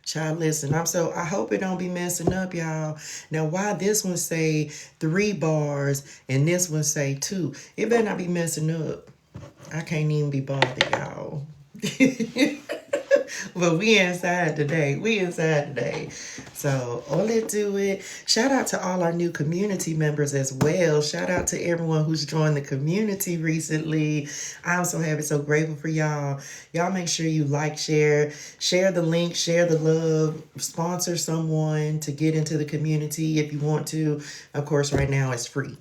Child, listen, I hope it don't be messing up, y'all. Now, why this one say 3 bars and this one say 2? It better not be messing up. I can't even be bothered, y'all. But we inside today. We inside today. So, let's do it. Shout out to all our new community members as well. Shout out to everyone who's joined the community recently. I'm so happy, so grateful for y'all. Y'all make sure you like, share the link, share the love, sponsor someone to get into the community if you want to. Of course, right now it's free.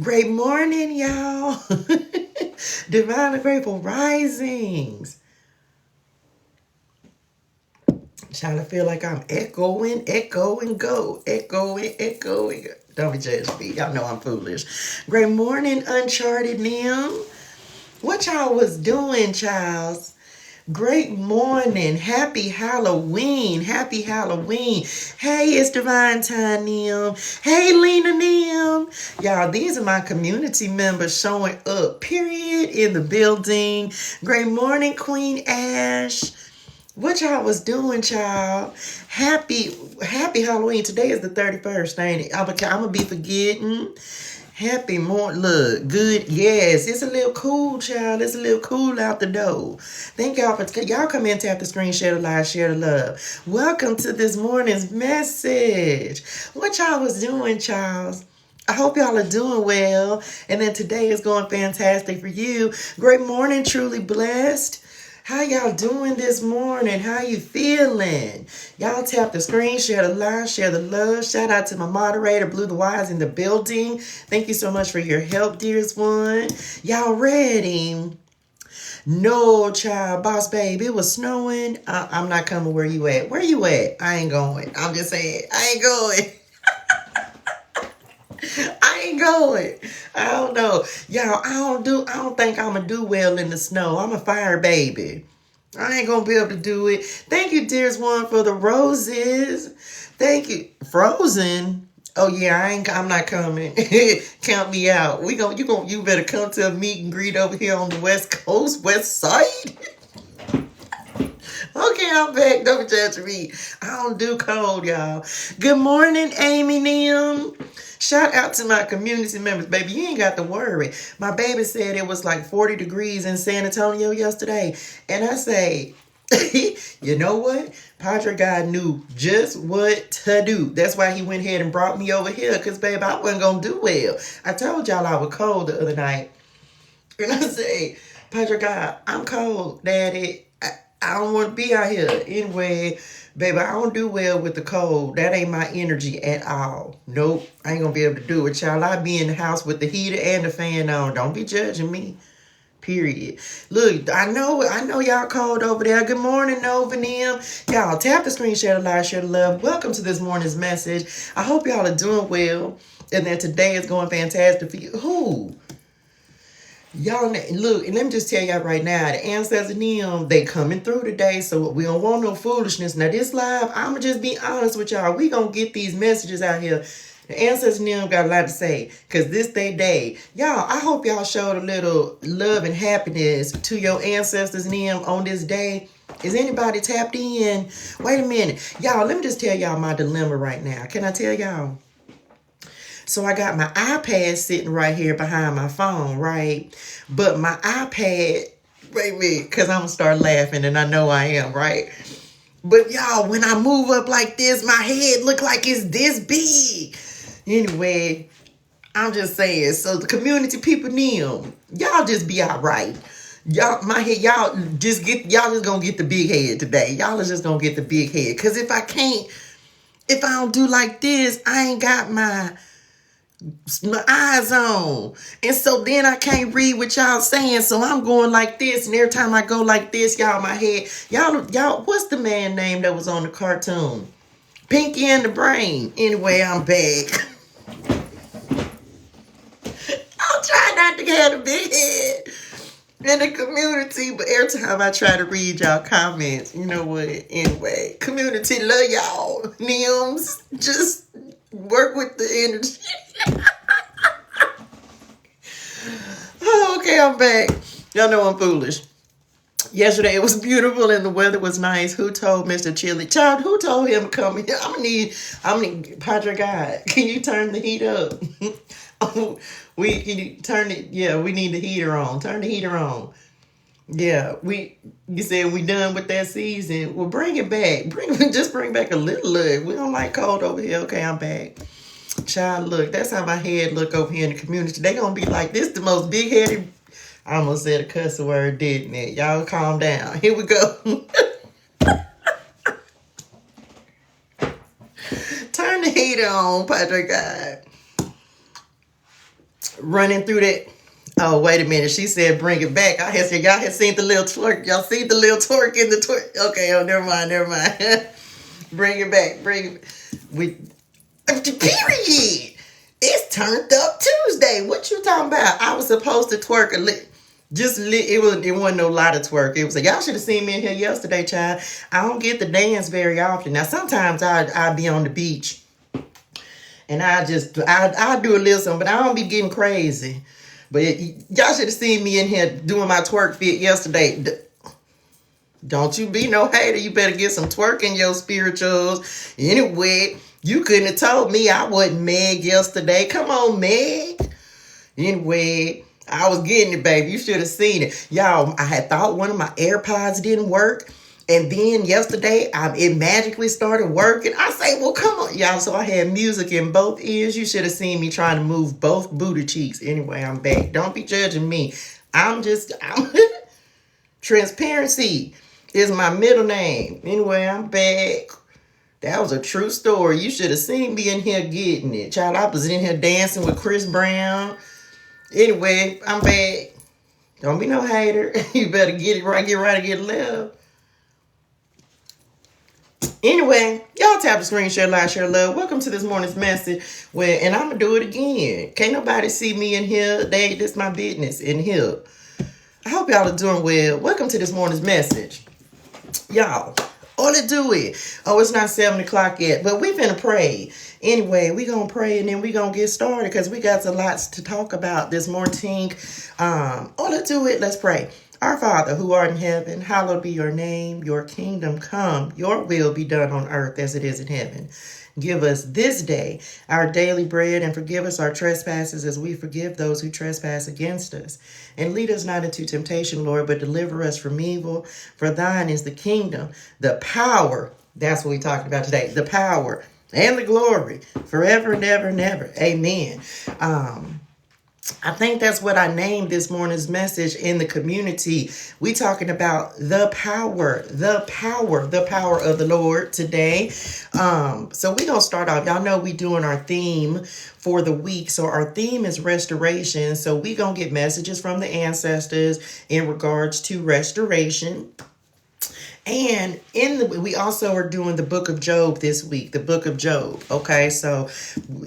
Great morning, y'all. Divine and Grateful Risings. Trying to feel like I'm echoing, go. Don't be judging me. Y'all know I'm foolish. Great morning, Uncharted Nim. What y'all was doing, Charles? Great morning. Happy Halloween. Happy Halloween. Hey, it's Divine Time Nim. Hey, Lena Nim. Y'all, these are my community members showing up, period, in the building. Great morning, Queen Ash. What y'all was doing, child? Happy Halloween. Today is the 31st, ain't it? I'm gonna be forgetting. Happy morning. Look, good. Yes, it's a little cool, child. It's a little cool out the door. Thank y'all for y'all come in, tap the screen, share the live, share the love. Welcome to this morning's message. What y'all was doing, child? I hope y'all are doing well. And then today is going fantastic for you. Great morning, truly blessed. How y'all doing this morning? How you feeling? Y'all tap the screen, share the live, share the love. Shout out to my moderator, Blue the Wise, in the building. Thank you so much for your help, dearest one. Y'all ready? No, child, boss babe, it was snowing. I'm not coming where you at. Where you at? I ain't going. I'm just saying, I ain't going. I ain't going. I don't know. Y'all, I don't think I'm gonna do well in the snow. I'm a fire baby. I ain't gonna be able to do it. Thank you, dearest one, for the roses. Thank you. Frozen. Oh yeah, I'm not coming. Count me out. You better come to a meet and greet over here on the West Coast, West Side. Okay, I'm back. Don't judge me. I don't do cold, y'all. Good morning, Amy Nim. Shout out to my community members, baby. You ain't got to worry. My baby said it was like 40 degrees in San Antonio yesterday. And I say, you know what? Padre God knew just what to do. That's why he went ahead and brought me over here. Because, baby, I wasn't going to do well. I told y'all I was cold the other night. And I say, Padre God, I'm cold, Daddy. I don't want to be out here. Anyway, baby, I don't do well with the cold. That ain't my energy at all. Nope, I ain't going to be able to do it, y'all. I be in the house with the heater and the fan on. Don't be judging me. Period. Look, I know y'all cold over there. Good morning, Nova and them. Y'all, tap the screen, share the live, share the love. Welcome to this morning's message. I hope y'all are doing well and that today is going fantastic for you. Who? Y'all, look, and let me just tell y'all right now, the ancestors and them, they coming through today, so we don't want no foolishness. Now, this live, I'm going to just be honest with y'all. We going to get these messages out here. The ancestors and them got a lot to say, because this they day. Y'all, I hope y'all showed a little love and happiness to your ancestors and them on this day. Is anybody tapped in? Wait a minute. Y'all, let me just tell y'all my dilemma right now. Can I tell y'all? So I got my iPad sitting right here behind my phone, right? But my iPad, baby, because I'm going to start laughing, and I know I am, right? But y'all, when I move up like this, my head look like it's this big. Anyway, I'm just saying, so the community people need them. Y'all just be all right. Y'all, my head, y'all just gonna get the big head today. Y'all is just gonna get the big head. Because if I don't do like this, I ain't got my eyes on. And so then I can't read what y'all saying. So I'm going like this. And every time I go like this, y'all, my head. Y'all, what's the man name that was on the cartoon? Pinky and the Brain. Anyway, I'm back. I'm trying not to have a big head in the community, but every time I try to read y'all comments, you know what? Anyway, community, love y'all. Nims, just work with the energy. Oh, okay, I'm back. Y'all know I'm foolish. Yesterday it was beautiful and the weather was nice. Who told Mr. Chili? Child, who told him to come here? I'm gonna need Padre God. Can you turn the heat up? Can you turn it? Yeah, we need the heater on. Turn the heater on. Yeah, you said we done with that season. Well, bring it back. Just bring back a little look. We don't like cold over here. Okay, I'm back. Child, look, that's how my head look over here in the community. They gonna be like, this the most big headed. I almost said a cuss word, didn't it? Y'all calm down. Here we go. Turn the heater on, Padre God. Running through that. Oh, wait a minute. She said bring it back. I had said y'all had seen the little twerk. Y'all seen the little twerk in the twerk. Okay, oh, never mind. Bring it back. Period. It's turned up Tuesday. What you talking about? I was supposed to twerk it wasn't no lot of twerk. It was like, y'all should have seen me in here yesterday, child. I don't get to dance very often. Now, sometimes I'd be on the beach and I do a little something, but I don't be getting crazy. But y'all should have seen me in here doing my twerk fit yesterday. Don't you be no hater. You better get some twerk in your spirituals. Anyway, you couldn't have told me I wasn't Meg yesterday. Come on, Meg. Anyway, I was getting it, baby. You should have seen it. Y'all, I had thought one of my AirPods didn't work. And then yesterday, it magically started working. I say, well, come on, y'all. So I had music in both ears. You should have seen me trying to move both booty cheeks. Anyway, I'm back. Don't be judging me. I'm transparency is my middle name. Anyway, I'm back. That was a true story. You should have seen me in here getting it. Child, I was in here dancing with Chris Brown. Anyway, I'm back. Don't be no hater. You better get it right, and get left. Anyway, y'all tap the screen, share, like, share love. Welcome to this morning's message. And I'm going to do it again. Can't nobody see me in here. This my business in here. I hope y'all are doing well. Welcome to this morning's message. Y'all, all it do is, it's not 7 o'clock yet, but we finna pray. Anyway, we gonna pray and then we gonna get started because we got a lot to talk about this morning. All it do is, let's pray. Our Father, who art in heaven, hallowed be your name. Your kingdom come. Your will be done on earth as it is in heaven. Give us this day our daily bread and forgive us our trespasses as we forgive those who trespass against us. And lead us not into temptation, Lord, but deliver us from evil. For thine is the kingdom, the power. That's what we're talking about today. The power and the glory forever and ever and ever. Amen. I think that's what I named this morning's message in the community. We talking about the power of the Lord today. So we gonna start off. Y'all know we doing our theme for the week. So our theme is restoration. So we gonna get messages from the ancestors in regards to restoration. And we also are doing the book of Job this week, the book of Job. Okay, so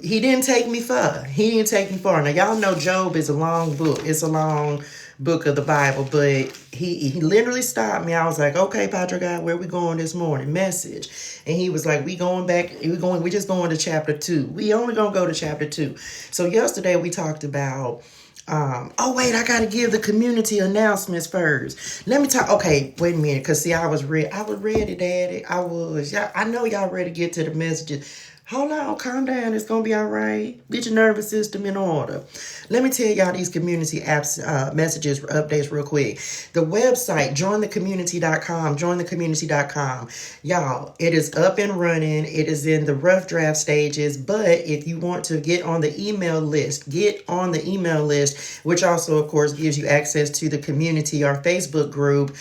he didn't take me far. Now, y'all know Job is a long book. It's a long book of the Bible, but he literally stopped me. I was like, okay, Padre God, where we going this morning? Message. And he was like, we just going to chapter 2. We only going to go to chapter 2. So yesterday we talked about I gotta give the community announcements first. Let me talk. Okay, wait a minute, cause see, I was ready, Daddy. I know y'all ready to get to the messages. Hold on, calm down. It's gonna be all right. Get your nervous system in order. Let me tell y'all these community apps, messages, updates real quick. The website, jointhecommunity.com. Y'all, it is up and running. It is in the rough draft stages. But if you want to get on the email list, which also, of course, gives you access to the community, our Facebook group.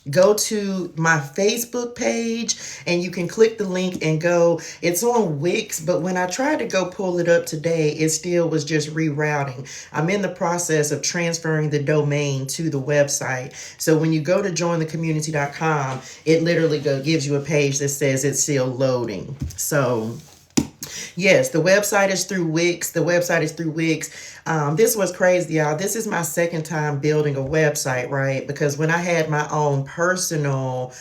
Go to my Facebook page and you can click the link and go. It's on Wix, but when I tried to go pull it up today, it still was just rerouting. I'm in the process of transferring the domain to the website. So when you go to jointhecommunity.com, it literally gives you a page that says it's still loading. So Yes, the website is through Wix. The website is through Wix. This was crazy, y'all. This is my second time building a website, right? Because when I had my own personal,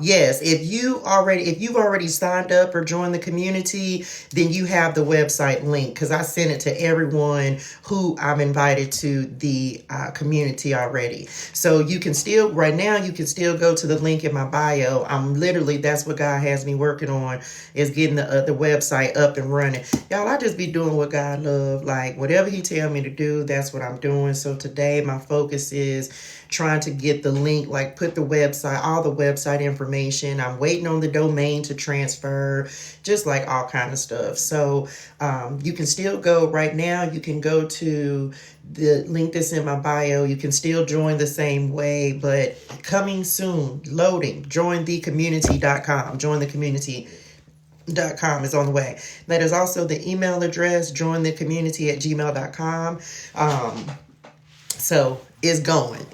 yes, if you've already signed up or joined the community, then you have the website link because I sent it to everyone who I'm invited to the community already. So you can still, right now, you can still go to the link in my bio. That's what God has me working on, is getting the website up and running. Y'all, I just be doing what God love. Like, whatever he tell me to do, that's what I'm doing. So today my focus is trying to get the link, like put the website, all the website information. I'm waiting on the domain to transfer, just like all kind of stuff. So you can still go right now. You can go to the link that's in my bio. You can still join the same way, but coming soon, loading, jointhecommunity.com. Join the community.com is on the way. That is also the email address, jointhecommunity@gmail.com. So it's going,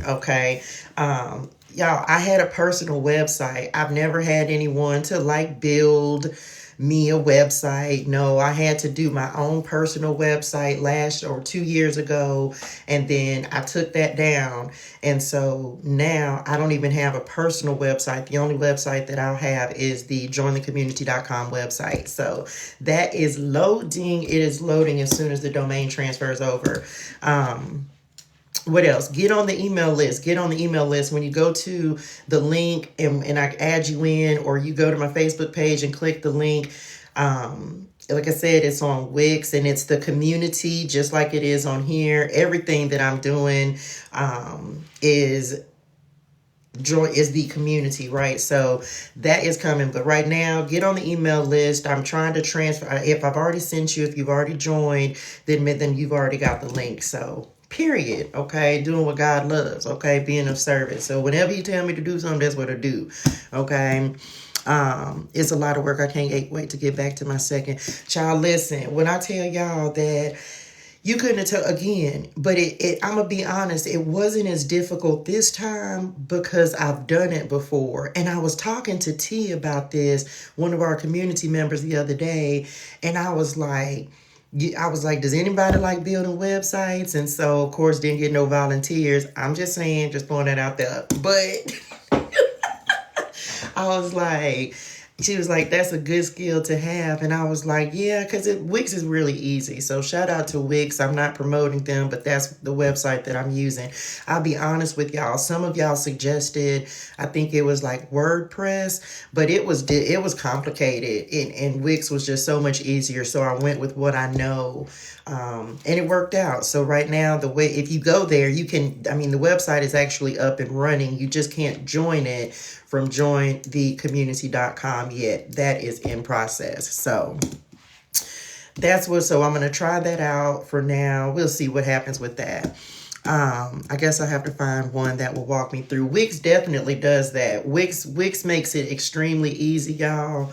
okay? Y'all, I had a personal website. I've never had anyone to like build me a website. No, I had to do my own personal website last or 2 years ago, and then I took that down. And so now I don't even have a personal website. The only website that I'll have is the jointhecommunity.com website. So that is loading. It is loading as soon as the domain transfers over. What else? Get on the email list. Get on the email list. When you go to the link and I add you in, or you go to my Facebook page and click the link, like I said, it's on Wix and it's the community, just like it is on here. Everything that I'm doing is the community, right? So that is coming. But right now, get on the email list. I'm trying to transfer. If I've already sent you, if you've already joined, then you've already got the link. So period. Okay, doing what God loves. Okay, being of service. So whenever you tell me to do something, that's what I do. Okay. It's a lot of work. I can't wait to get back to my second child. Listen, when I tell y'all that you couldn't tell again, but I'm gonna be honest, it wasn't as difficult this time because I've done it before. And I was talking to T about this, one of our community members, the other day, and I was like, does anybody like building websites? And so, of course, didn't get no volunteers. I'm just saying, just throwing that out there. But I was like, she was like, that's a good skill to have. And I was like, yeah, because Wix is really easy. So shout out to Wix. I'm not promoting them, but that's the website that I'm using. I'll be honest with y'all. Some of y'all suggested, I think it was like WordPress, but it was complicated. And Wix was just so much easier. So I went with what I know. And it worked out. So right now, if you go there, the website is actually up and running. You just can't join it from jointhecommunity.com yet. That is in process. So so I'm going to try that out for now. We'll see what happens with that. I guess I have to find one that will walk me through. Wix definitely does that. Wix makes it extremely easy, y'all.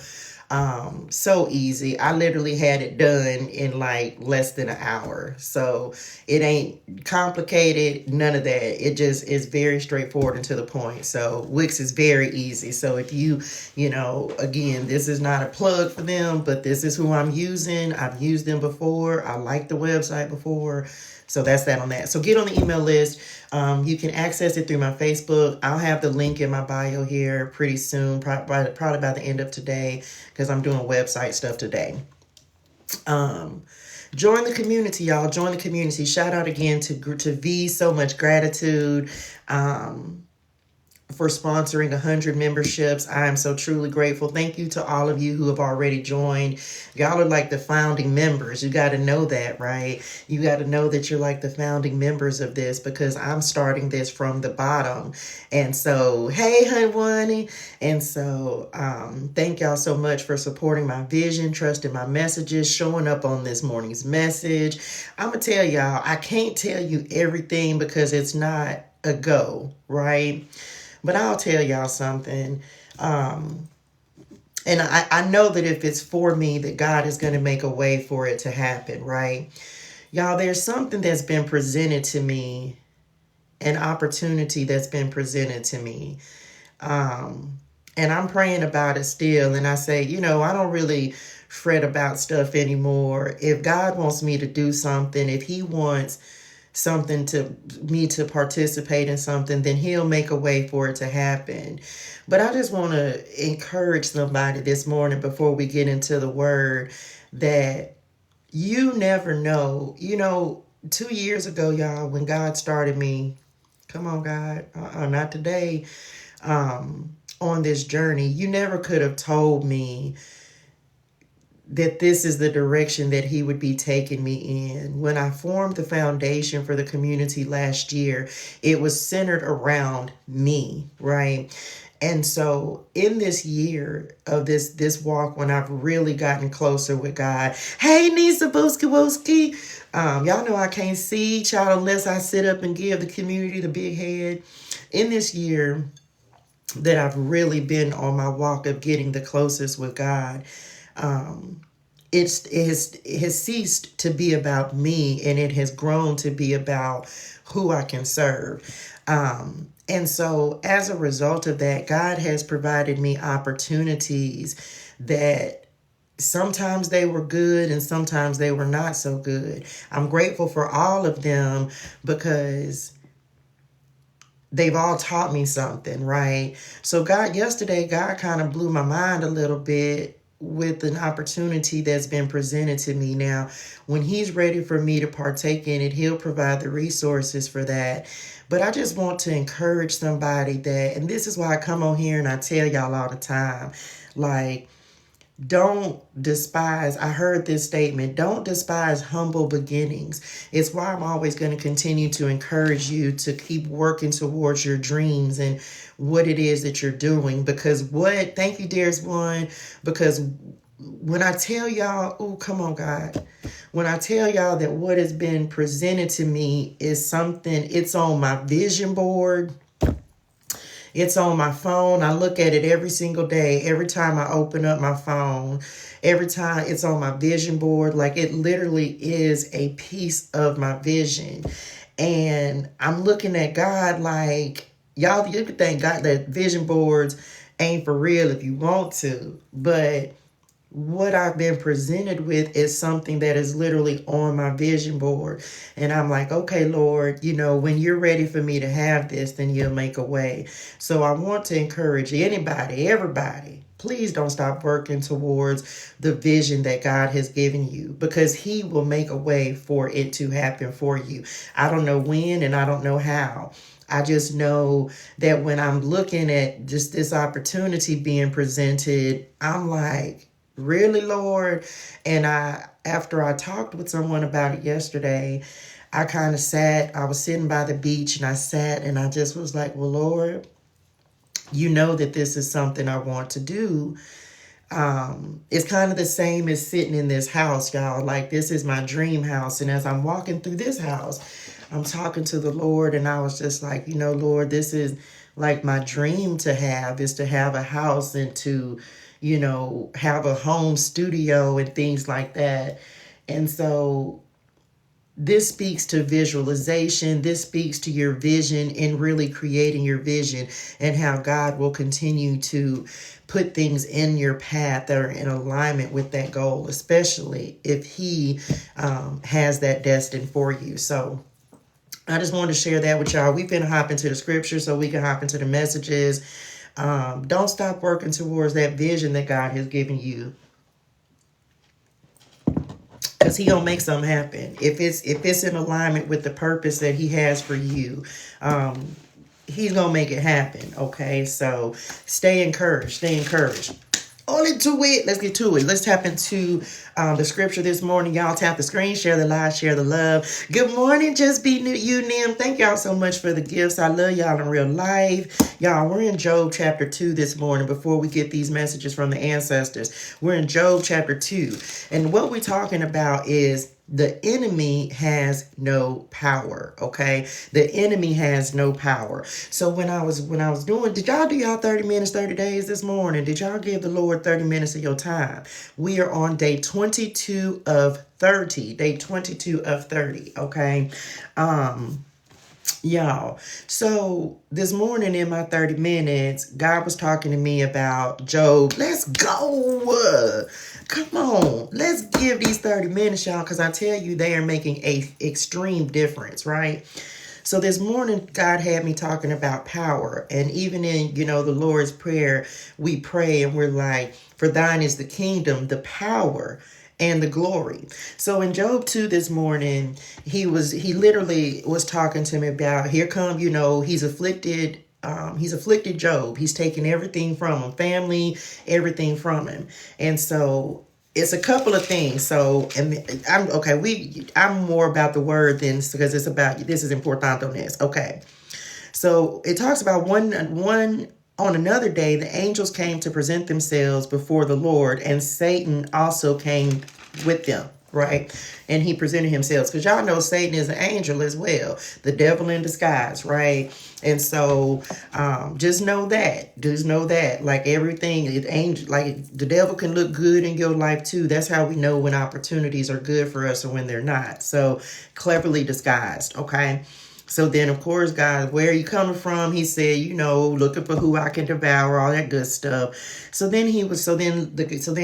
So easy. I literally had it done in like less than an hour. So it ain't complicated, none of that. It just is very straightforward and to the point. So Wix is very easy. So if again, this is not a plug for them, but this is who I'm using. I've used them before. I liked the website before. So that's that on that. So get on the email list. You can access it through my Facebook. I'll have the link in my bio here pretty soon, probably by the end of today, because I'm doing website stuff today. Join the community, y'all. Join the community. Shout out again to V. So much gratitude. For sponsoring 100 memberships. I am so truly grateful. Thank you to all of you who have already joined. Y'all are like the founding members. You got to know that, right? You got to know that you're like the founding members of this, because I'm starting this from the bottom. And so, hey, honey. And so, thank y'all so much for supporting my vision, trusting my messages, showing up on this morning's message. I'm going to tell y'all, I can't tell you everything because it's not a go, right? But I'll tell y'all something. And I know that if it's for me, that God is going to make a way for it to happen, right? Y'all, there's something that's been presented to me, an opportunity that's been presented to me. And I'm praying about it still. And I say, I don't really fret about stuff anymore. If God wants me to do something, if he wants something to me to participate in something, then he'll make a way for it to happen. But I just want to encourage somebody this morning before we get into the word that you never know. 2 years ago, y'all, when God started me, come on, God, not today, on this journey, you never could have told me that this is the direction that he would be taking me in. When I formed the foundation for the community last year, it was centered around me, right? And so in this year of this walk, when I've really gotten closer with God, hey, Nisa Booski Wooski, y'all know I can't see, child, unless I sit up and give the community the big head. In this year that I've really been on my walk of getting the closest with God, it has ceased to be about me, and it has grown to be about who I can serve. And so as a result of that, God has provided me opportunities that sometimes they were good and sometimes they were not so good. I'm grateful for all of them because they've all taught me something, right? So yesterday, God kind of blew my mind a little bit with an opportunity that's been presented to me. Now, when he's ready for me to partake in it, he'll provide the resources for that. But I just want to encourage somebody that, and this is why I come on here and I tell y'all all the time, like, don't despise, I heard this statement, don't despise humble beginnings. It's why I'm always going to continue to encourage you to keep working towards your dreams and what it is that you're doing. Thank you, dearest one, because when I tell y'all, oh, come on, God. When I tell y'all that what has been presented to me is something, it's on my vision board. It's on my phone. I look at it every single day. Every time I open up my phone, every time it's on my vision board, like it literally is a piece of my vision. And I'm looking at God like, y'all, you could think God that vision boards ain't for real if you want to, but what I've been presented with is something that is literally on my vision board. And I'm like, okay, Lord, when you're ready for me to have this, then you'll make a way. So I want to encourage anybody, everybody, please don't stop working towards the vision that God has given you, because he will make a way for it to happen for you. I don't know when and I don't know how. I just know that when I'm looking at just this opportunity being presented, I'm like, really, Lord? And after I talked with someone about it yesterday, I kind of I was sitting by the beach and I sat and I just was like, well, Lord, you know that this is something I want to do. It's kind of the same as sitting in this house, y'all. Like, this is my dream house. And as I'm walking through this house, I'm talking to the Lord and I was just like, Lord, this is like my dream to have a house and to have a home studio and things like that. And so this speaks to visualization. This speaks to your vision and really creating your vision, and how God will continue to put things in your path that are in alignment with that goal, especially if he has that destined for you. So I just wanted to share that with y'all. We've been hopping to the scripture so we can hop into the messages. Don't stop working towards that vision that God has given you, because he gonna make something happen. If it's in alignment with the purpose that he has for you, he's gonna make it happen. Okay, so stay encouraged. On into it. Let's get to it. Let's tap into the scripture this morning. Y'all tap the screen, share the live, share the love. Good morning, Just Be You, Nim. Thank y'all so much for the gifts. I love y'all in real life. Y'all, we're in Job chapter 2 this morning before we get these messages from the ancestors. We're in Job chapter 2. And what we're talking about is the enemy has no power, okay? The enemy has no power. So when I was doing, did y'all do y'all 30 minutes, 30 days this morning? Did y'all give the Lord 30 minutes of your time? We are on day 22 of 30. Day 22 of 30, okay? Y'all, so this morning in my 30 minutes, God was talking to me about Job. Let's go. Come on. Let's give these 30 minutes, y'all, because I tell you, they are making a extreme difference, right? So this morning, God had me talking about power. And even in, the Lord's Prayer, we pray and we're like, for thine is the kingdom, the power, and the glory. So in Job 2 this morning, he literally was talking to me about, here come, he's afflicted. He's afflicted Job. He's taken everything from him, family, everything from him. And so it's a couple of things. So, and I'm okay. I'm more about the word than because this is important on this. Okay. So it talks about one on another day, the angels came to present themselves before the Lord, and Satan also came with them, right? And he presented himself, because y'all know Satan is an angel as well, the devil in disguise, right? And so just know that, like everything, angel, like the devil can look good in your life too. That's how we know when opportunities are good for us or when they're not. So cleverly disguised, okay? So then, of course, God, where are you coming from? He said, looking for who I can devour, all that good stuff. So then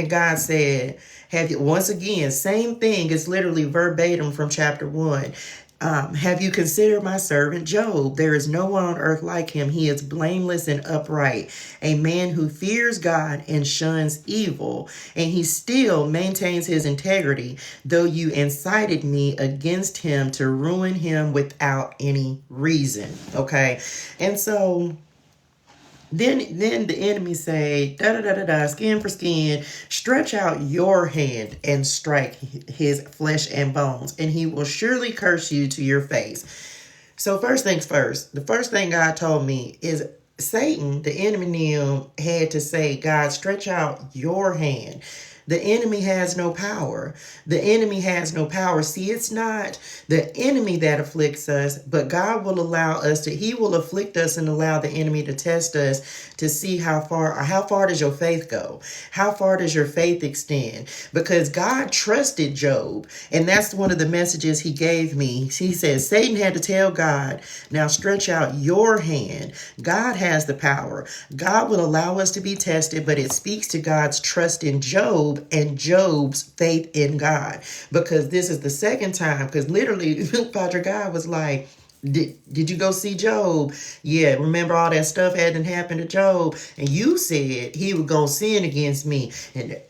God said, have you, once again, same thing. It's literally verbatim from chapter 1. Have you considered my servant Job? There is no one on earth like him. He is blameless and upright, a man who fears God and shuns evil, and he still maintains his integrity, though you incited me against him to ruin him without any reason. Okay, and so then the enemy say, skin for skin, stretch out your hand and strike his flesh and bones, and he will surely curse you to your face. So first things first, the first thing God told me is Satan, the enemy, had to say, God, stretch out your hand. The enemy has no power. The enemy has no power. See, it's not the enemy that afflicts us, but God will allow us he will afflict us and allow the enemy to test us to see how far does your faith go? How far does your faith extend? Because God trusted Job, and that's one of the messages he gave me. He says, Satan had to tell God, now stretch out your hand. God has the power. God will allow us to be tested, but it speaks to God's trust in Job and Job's faith in God, because this is the second time, because literally Father God was like, did you go see Job? Yeah, remember all that stuff hadn't happened to Job, and you said he was gonna sin against me, and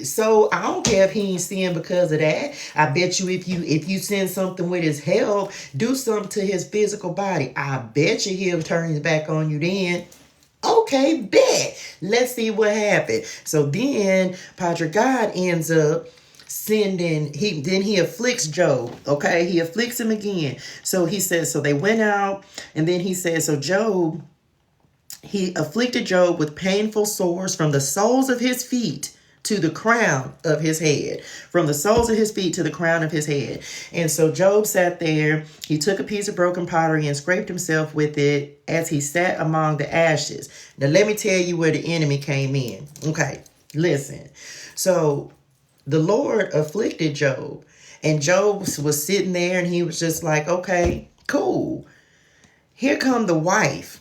so I don't care if he ain't sin because of that. I bet you if you send something with his health, do something to his physical body, I bet you he'll turn his back on you then. Okay, bet. Let's see what happened. So then Padre God ends up he afflicts Job. Okay, he afflicts him again. So he says, so they went out, and then he says, so Job, he afflicted Job with painful sores from the soles of his feet to the crown of his head. From the soles of his feet to the crown of his head. And so Job sat there. He took a piece of broken pottery and scraped himself with it as he sat among the ashes. Now let me tell you where the enemy came in. Okay, listen. So the Lord afflicted Job, and Job was sitting there, and he was just like, okay, cool. Here come the wife.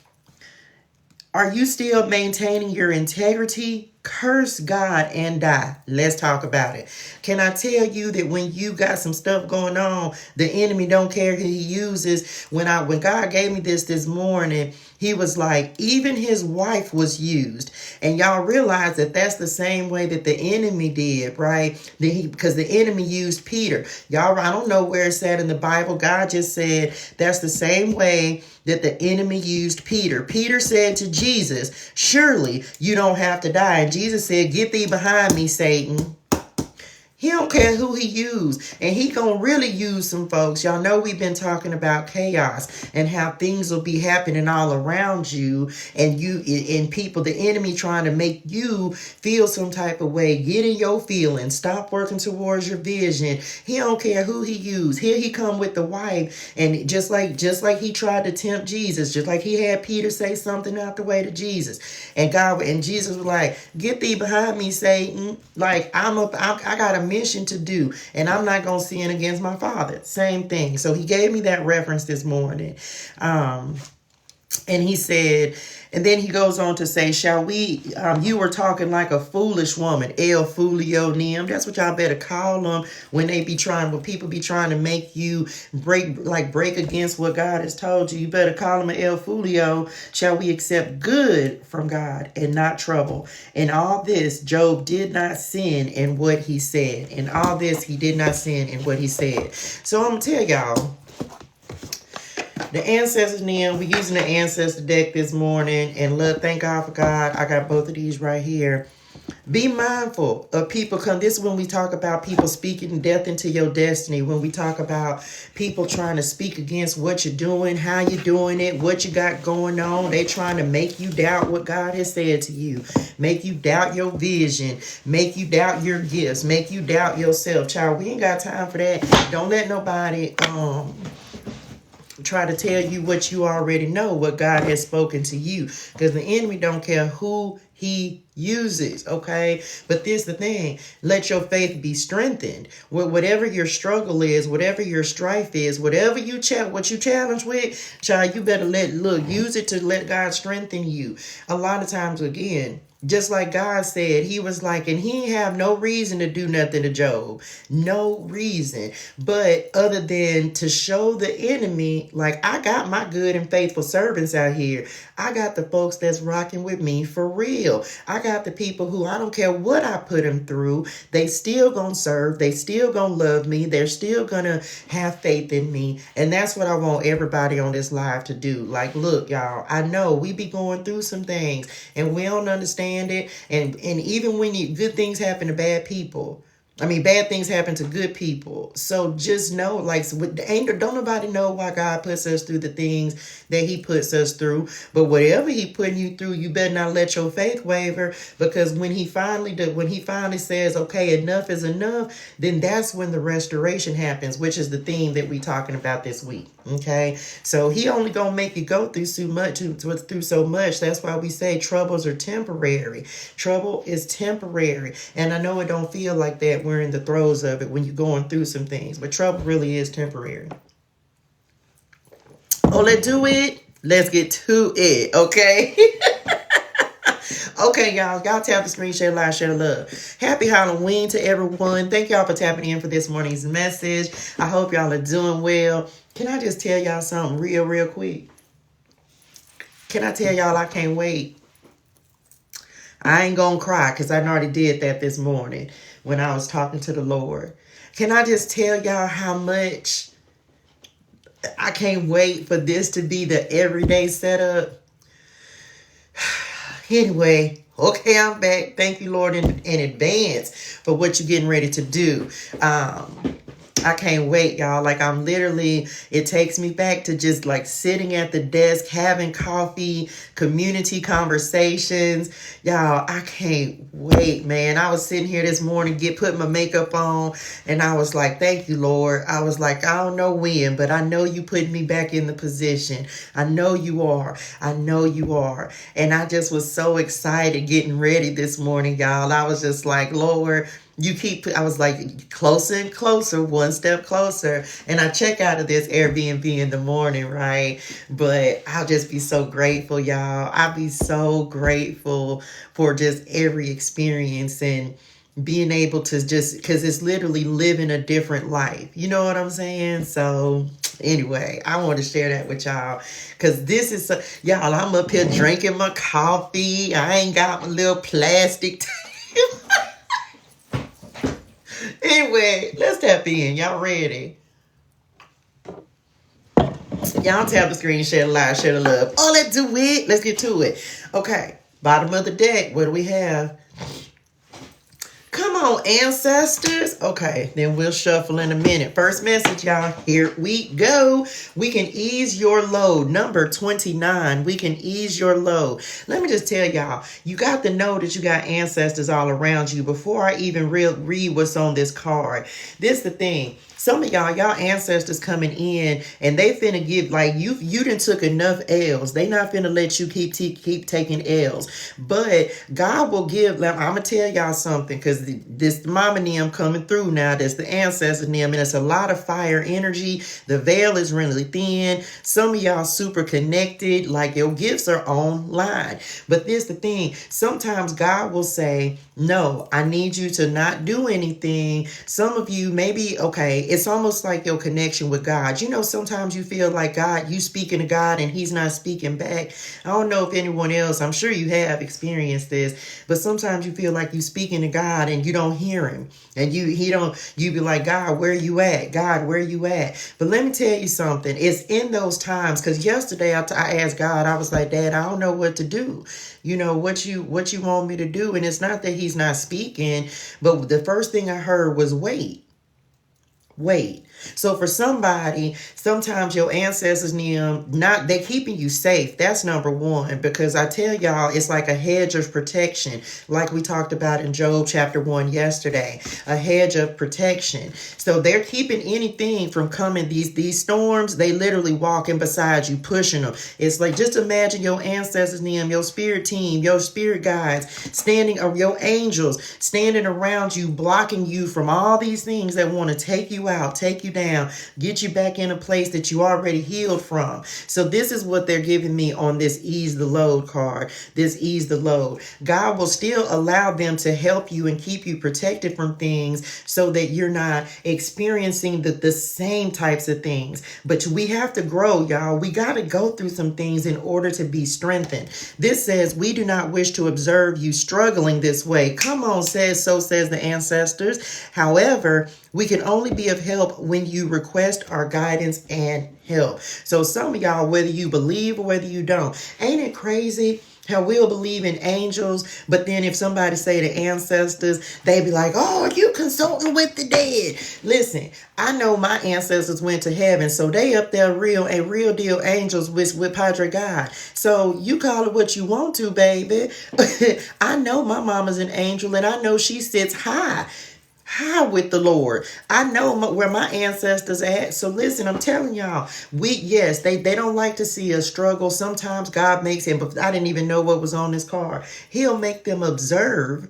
Are you still maintaining your integrity? Curse God and die. Let's talk about it. Can I tell you that when you got some stuff going on, the enemy don't care who he uses. When God gave me this morning, he was like, even his wife was used. And y'all realize that that's the same way that the enemy did, right? Because the enemy used Peter. Y'all, I don't know where it's at in the Bible. God just said that's the same way that the enemy used Peter. Peter said to Jesus, surely you don't have to die. And Jesus said, get thee behind me, Satan. He don't care who he used. And he gonna really use some folks. Y'all know we've been talking about chaos and how things will be happening all around you, and people, the enemy trying to make you feel some type of way. Get in your feelings. Stop working towards your vision. He don't care who he used. Here he come with the wife, and just like he tried to tempt Jesus, just like he had Peter say something out the way to Jesus. And Jesus was like, get thee behind me, Satan. Like I got a permission to do. And I'm not going to sin against my Father. Same thing. So he gave me that reference this morning. And he said, and then he goes on to say, shall we, you were talking like a foolish woman, El Fulio Nim. That's what y'all better call them when people be trying to make you break against what God has told you. You better call them an El Fulio. Shall we accept good from God and not trouble? In all this, Job did not sin in what he said. In all this, he did not sin in what he said. So I'm going to tell y'all, the ancestors, we're using the ancestor deck this morning, and thank God for God. I got both of these right here. Be mindful of people this is when we talk about people speaking death into your destiny. When we talk about people trying to speak against what you're doing, how you're doing it, what you got going on. They trying to make you doubt what God has said to you. Make you doubt your vision. Make you doubt your gifts. Make you doubt yourself. Child, we ain't got time for that. Don't let nobody try to tell you what you already know, what God has spoken to you, because the enemy don't care who he uses, okay? But this the thing, let your faith be strengthened. Whatever your struggle is, whatever your strife is, whatever what you challenge with, child, you better use it to let God strengthen you. A lot of times, again, just like God said, he was like, and he ain't have no reason to do nothing to Job. No reason. But other than to show the enemy, like, I got my good and faithful servants out here. I got the folks that's rocking with me for real. I got the people who, I don't care what I put them through, they still gonna serve. They still gonna love me. They're still gonna have faith in me. And that's what I want everybody on this live to do. Like, look, y'all, I know we be going through some things and we don't understand it, and even when good things happen to bad people, bad things happen to good people. So just know, like, with the anger, don't nobody know why God puts us through the things that he puts us through. But whatever he putting you through, you better not let your faith waver, because when he finally says, okay, enough is enough, then that's when the restoration happens, which is the theme that we talking about this week. Okay, so he only gonna make you go through so much. That's why we say troubles are temporary. Trouble is temporary, and I know it don't feel like that. We're in the throes of it when you're going through some things, but trouble really is temporary. Oh, let's do it. Let's get to it. Okay. Okay, y'all tap the screen, share, like, share love. Happy Halloween to everyone. Thank y'all for tapping in for this morning's message. I hope y'all are doing well. Can I just tell y'all something real quick? Can I tell y'all I can't wait? I ain't gonna cry because I already did that this morning when I was talking to the Lord. Can I just tell y'all how much I can't wait for this to be the everyday setup? Anyway, okay, I'm back. Thank you, Lord, in advance for what you're getting ready to do. I can't wait, y'all. Like, it takes me back to just like sitting at the desk, having coffee, community conversations. Y'all, I can't wait, man. I was sitting here this morning, putting my makeup on, and I was like, thank you, Lord. I was like, I don't know when, but I know you put me back in the position. I know you are. I know you are. And I just was so excited getting ready this morning, y'all. I was just like, Lord, I was like, closer and closer, one step closer. And I check out of this Airbnb in the morning, right? But I'll just be so grateful, y'all. I'll be so grateful for just every experience and being able to because it's literally living a different life. You know what I'm saying? So anyway, I want to share that with y'all because this is, y'all, I'm up here drinking my coffee. I ain't got my little plastic Anyway, let's tap in. Y'all ready? Y'all tap the screen, share the live, share the love. Oh, let's do it. Let's get to it. Okay, bottom of the deck. What do we have? Come on, ancestors. Okay, then we'll shuffle in a minute. First message, y'all. Here we go. We can ease your load. Number 29. We can ease your load. Let me just tell y'all, you got to know that you got ancestors all around you before I even read what's on this card. This is the thing. Some of y'all ancestors coming in and they finna give, like, you done took enough L's. They not finna let you keep taking L's. But God will give, I'm gonna tell y'all something, because this mama Nim coming through now. That's the ancestor Nim, and it's a lot of fire energy. The veil is really thin. Some of y'all super connected, like your gifts are online. But this the thing. Sometimes God will say, no, I need you to not do anything. Some of you maybe, okay, it's almost like your connection with God. You know, sometimes you feel like God, you speaking to God and he's not speaking back. I don't know if anyone else, I'm sure you have experienced this, but sometimes you feel like you speaking to God and you don't hear him. And you be like, God, where you at? God, where you at? But let me tell you something. It's in those times, because yesterday I asked God, I was like, Dad, I don't know what to do. You know, what you want me to do? And it's not that he's not speaking, but the first thing I heard was wait. So for somebody, sometimes your ancestors they're keeping you safe. That's number one, because I tell y'all, it's like a hedge of protection, like we talked about in Job chapter 1 yesterday, a hedge of protection. So they're keeping anything from coming. These storms, they literally walking beside you, pushing them. It's like, just imagine your ancestors, your spirit team, your spirit guides standing, or your angels standing around you, blocking you from all these things that want to take you out, take you down, get you back in a place that you already healed from. So this is what they're giving me on this ease the load card. This ease the load. God will still allow them to help you and keep you protected from things so that you're not experiencing the same types of things. But we have to grow, y'all. We got to go through some things in order to be strengthened. This says, we do not wish to observe you struggling this way. Come on, so says the ancestors. However, we can only be of help when you request our guidance and help. So some of y'all, whether you believe or whether you don't, ain't it crazy how we'll believe in angels, but then if somebody say the ancestors, they be like, oh, you consulting with the dead. Listen, I know my ancestors went to heaven, so they up there real deal angels with Padre God. So you call it what you want to, baby. I know my mama's an angel, and I know she sits high with the Lord. I know where my ancestors at. So listen, I'm telling y'all, they don't like to see us struggle. Sometimes God makes it, but I didn't even know what was on this card. He'll make them observe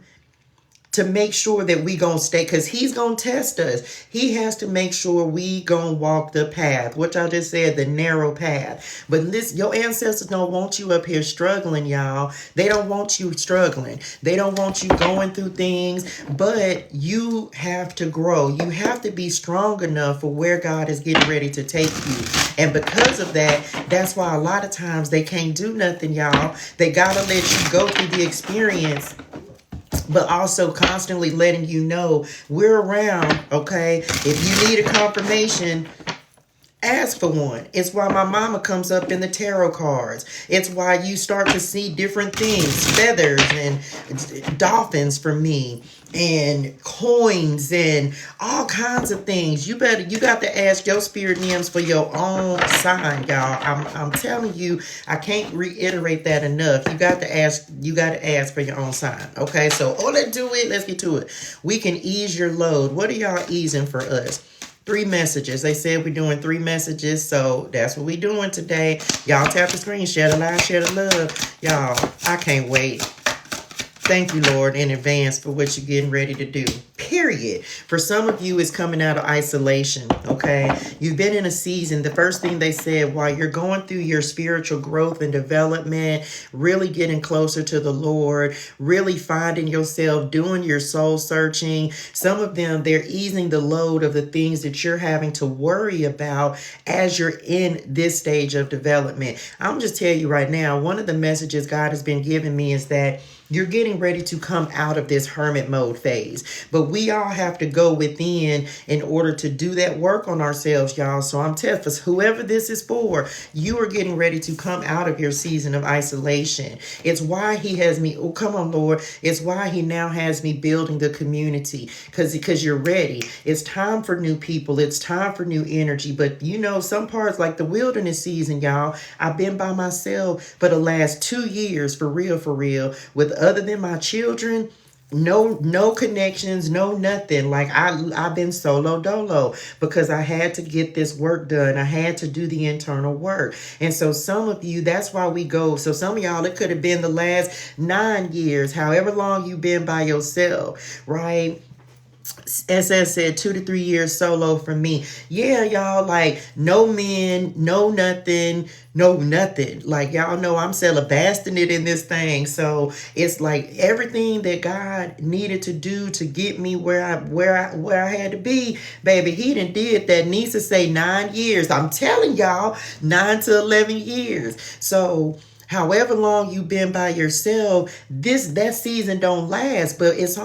to make sure that we gonna stay, because he's gonna test us. He has to make sure we gonna walk the path, which I just said, the narrow path. But listen, your ancestors don't want you up here struggling, y'all. They don't want you struggling. They don't want you going through things, but you have to grow. You have to be strong enough for where God is getting ready to take you. And because of that, that's why a lot of times they can't do nothing, y'all. They gotta let you go through the experience, but also constantly letting you know we're around, okay? If you need a confirmation, ask for one. It's why my mama comes up in the tarot cards. It's why you start to see different things, feathers and dolphins for me, and coins and all kinds of things. You got to ask your spirit names for your own sign, y'all. I'm telling you, I can't reiterate that enough. You got to ask for your own sign. Okay, so let's get to it. We can ease your load. What are y'all easing for us? 3 messages. They said we're doing 3 messages, so that's what we're doing today. Y'all tap the screen, share the live, share the love. Y'all, I can't wait. Thank you, Lord, in advance for what you're getting ready to do. Period. For some of you, it's coming out of isolation, okay? You've been in a season. The first thing they said, while you're going through your spiritual growth and development, really getting closer to the Lord, really finding yourself, doing your soul searching. Some of them, they're easing the load of the things that you're having to worry about as you're in this stage of development. I'm just telling you right now, one of the messages God has been giving me is that you're getting ready to come out of this hermit mode phase. But we all have to go within in order to do that work on ourselves, y'all. So I'm telling whoever this is for, you are getting ready to come out of your season of isolation. It's why he has me, oh, come on, Lord. It's why he now has me building the community, because you're ready. It's time for new people. It's time for new energy. But you know, some parts like the wilderness season, y'all, I've been by myself for the last 2 years, for real, with other than my children, no connections, no nothing. Like I've been solo dolo because I had to get this work done. I had to do the internal work. And so some of you, that's why we go. So some of y'all, it could have been the last 9 years, however long you've been by yourself, right? SS said 2 to 3 years solo for me. Yeah, y'all, like no men, no nothing, no nothing. Like y'all know I'm celibasting it in this thing. So it's like everything that God needed to do to get me where I had to be, baby, he done did that. Nisa say 9 years. I'm telling y'all, 9 to 11 years. So however long you've been by yourself, that season don't last, but it's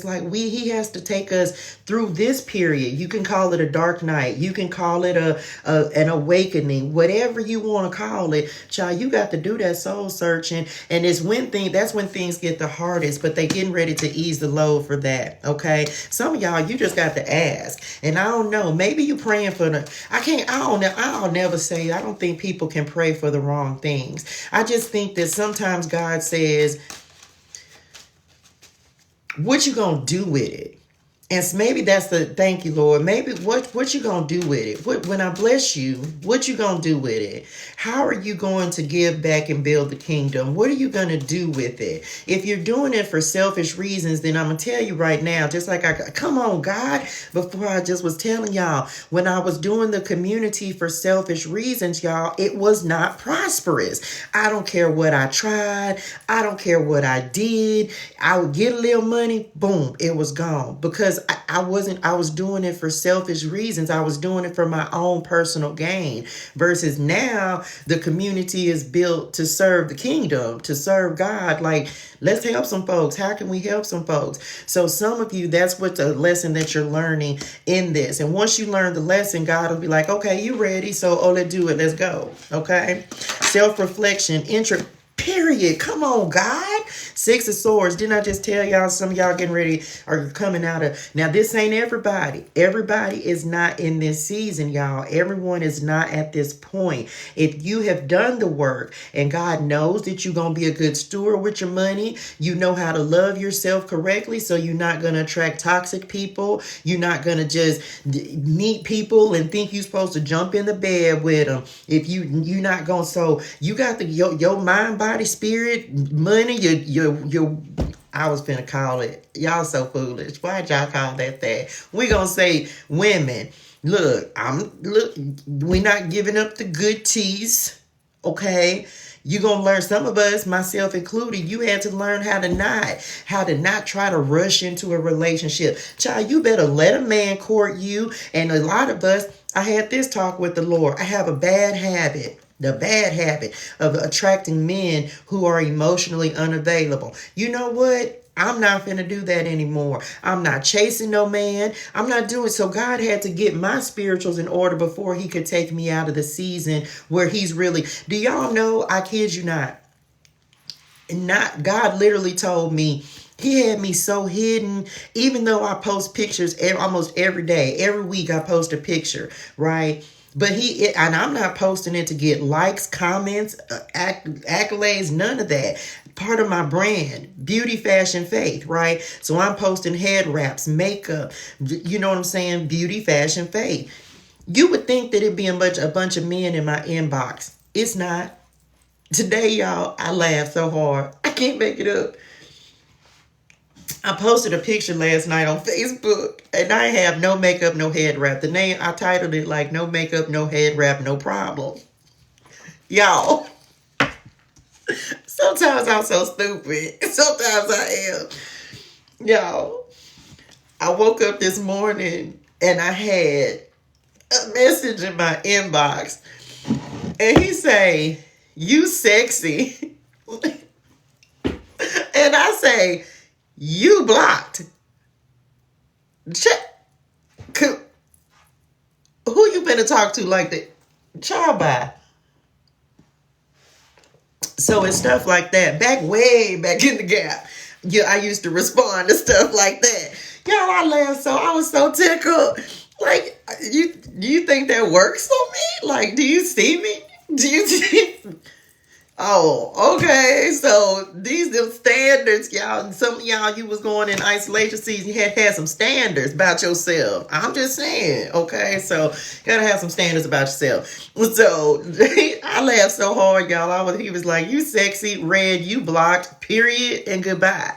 like he has to take us through this period. You can call it a dark night, you can call it an awakening, whatever you want to call it. Child, you got to do that soul searching, and that's when things get the hardest, but they getting ready to ease the load for that. Okay, some of y'all, you just got to ask. And I don't know, maybe you praying for I'll never say, I don't think people can pray for the wrong things. I just think that sometimes God says, what you gonna do with it? And maybe that's thank you, Lord. Maybe what you gonna do with it? When I bless you, what you gonna do with it? How are you going to give back and build the kingdom? What are you gonna do with it? If you're doing it for selfish reasons, then I'm gonna tell you right now, just like come on, God. Before I just was telling y'all, when I was doing the community for selfish reasons, y'all, it was not prosperous. I don't care what I tried. I don't care what I did. I would get a little money, boom, it was gone, because I was doing it for selfish reasons. I was doing it for my own personal gain, versus now the community is built to serve the kingdom, to serve God. Like, let's help some folks. How can we help some folks? So some of you, that's what the lesson that you're learning in this. And once you learn the lesson, God will be like, okay, you ready? So, let's do it. Let's go. Okay. Self-reflection, period. Come on, God. 6 of Swords. Didn't I just tell y'all some of y'all getting ready are coming out of... Now, this ain't everybody. Everybody is not in this season, y'all. Everyone is not at this point. If you have done the work and God knows that you're going to be a good steward with your money, you know how to love yourself correctly, so you're not going to attract toxic people. You're not going to just meet people and think you're supposed to jump in the bed with them. If you're not going... So you got your mind, body, spirit, money, your I was finna call it, y'all so foolish. Why'd y'all call that? We gonna say women. Look, we not giving up the good teas. Okay. You gonna learn, some of us, myself included, you had to learn how to not try to rush into a relationship. Child, you better let a man court you. And a lot of us, I had this talk with the Lord. I have a bad habit. The bad habit of attracting men who are emotionally unavailable. You know what? I'm not finna do that anymore. I'm not chasing no man. I'm not doing... So God had to get my spirituals in order before he could take me out of the season where he's really... Do y'all know? I kid you not. God literally told me, he had me so hidden, even though I post pictures almost every day. Every week I post a picture, right? But and I'm not posting it to get likes, comments, accolades, none of that. Part of my brand, beauty, fashion, faith, right? So I'm posting head wraps, makeup, you know what I'm saying? Beauty, fashion, faith. You would think that it'd be a bunch of men in my inbox. It's not. Today, y'all, I laughed so hard. I can't make it up. I posted a picture last night on Facebook, and I have no makeup, no head wrap. The name, I titled it like no makeup, no head wrap, no problem. Y'all, sometimes I'm so stupid. Sometimes I am. Y'all, I woke up this morning and I had a message in my inbox, and he say, "You sexy." And I say, "You blocked." Check. Who you better talk to like that? Child, bye. So it's stuff like that. Way back in the gap, yeah, I used to respond to stuff like that. Y'all, I laughed so I was so tickled. Like, you think that works on me? Like, do you see me? Do you see? Oh, okay. So these them standards, y'all. Some of y'all, you was going in isolation season. You had some standards about yourself. I'm just saying, okay. So gotta have some standards about yourself. So I laughed so hard, y'all. He was like, "You sexy, red, you blocked, period, and goodbye."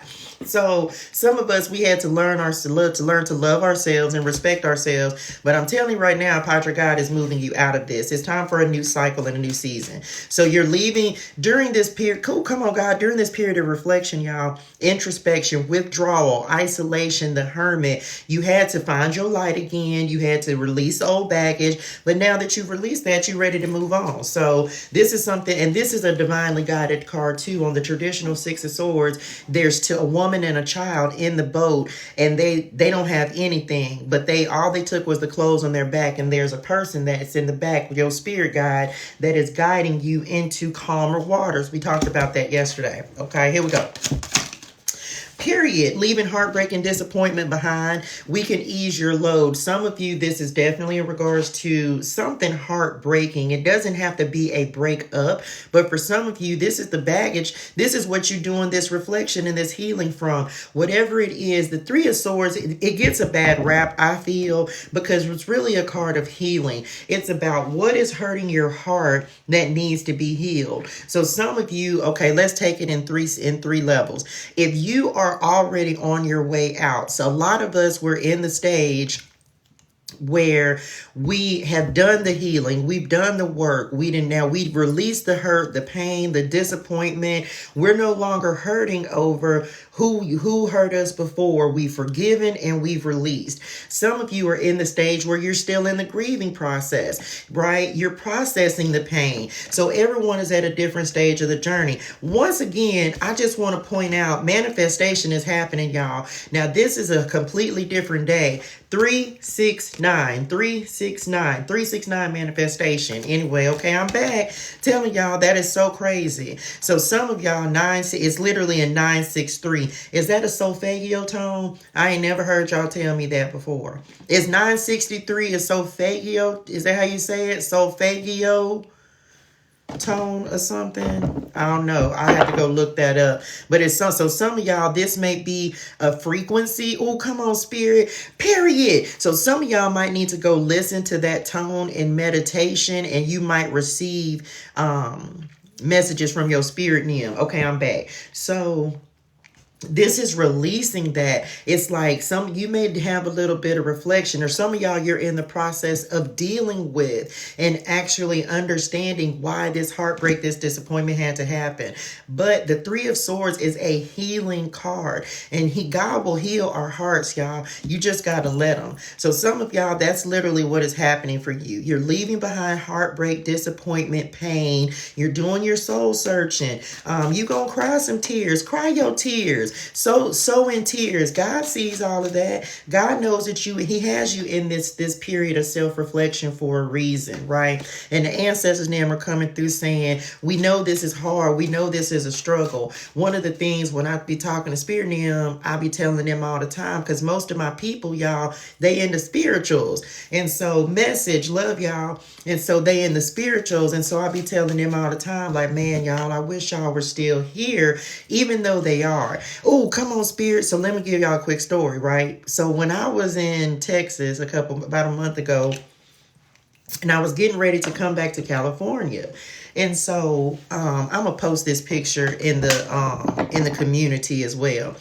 So some of us, we had to learn to love ourselves and respect ourselves. But I'm telling you right now, Padre God is moving you out of this. It's time for a new cycle and a new season. So you're leaving during this period. Cool, come on, God. During this period of reflection, y'all, introspection, withdrawal, isolation, the hermit. You had to find your light again. You had to release old baggage. But now that you've released that, you're ready to move on. So this is something, and this is a divinely guided card too. On the traditional Six of Swords, there's a woman and a child in the boat, and they don't have anything, but all they took was the clothes on their back, and there's a person that's in the back, your spirit guide, that is guiding you into calmer waters. We talked about that yesterday. Okay, here we go. Period. Leaving heartbreak and disappointment behind. We can ease your load. Some of you, this is definitely in regards to something heartbreaking. It doesn't have to be a breakup, but for some of you, this is the baggage. This is what you're doing this reflection and this healing from. Whatever it is, the Three of Swords, it gets a bad rap, I feel, because it's really a card of healing. It's about what is hurting your heart that needs to be healed. So some of you, okay, let's take it in three levels. If you are already on your way out. So a lot of us were in the stage where we have done the healing, we've done the work, we've released the hurt, the pain, the disappointment. We're no longer hurting over who hurt us before. We've forgiven and we've released. Some of you are in the stage where you're still in the grieving process, right? You're processing the pain. So everyone is at a different stage of the journey. Once again, I just want to point out, manifestation is happening, y'all. Now, this is a completely different day. 369 manifestation. Anyway, okay, I'm back telling y'all that is so crazy. So some of y'all, it's literally a 963. Is that a solfeggio tone? I ain't never heard y'all tell me that before. Is 963 a solfeggio? Is that how you say it? Solfeggio tone or something? I don't know. I have to go look that up. But it's so some of y'all, this may be a frequency. Oh, come on, spirit. Period. So some of y'all might need to go listen to that tone in meditation, and you might receive messages from your spirit Nim. Okay, I'm back. So this is releasing that. It's like you may have a little bit of reflection, or some of y'all, you're in the process of dealing with and actually understanding why this heartbreak, this disappointment had to happen. But the Three of Swords is a healing card, and God will heal our hearts, y'all. You just got to let him. So some of y'all, that's literally what is happening for you. You're leaving behind heartbreak, disappointment, pain. You're doing your soul searching. You gonna cry some tears. Cry your tears. So in tears. God sees all of that. God knows that he has you in this period of self-reflection for a reason, right? And the ancestors now are coming through saying, we know this is hard. We know this is a struggle. One of the things when I be talking to Spirit Nim, I be telling them all the time, because most of my people, y'all, they into spirituals. And so message, love y'all. And so they in the spirituals. And so I be telling them all the time, like, man, y'all, I wish y'all were still here, even though they are. Oh, come on, spirit. So let me give y'all a quick story, right? So when I was in Texas about a month ago, and I was getting ready to come back to California. And so I'm going to post this picture in the community as well.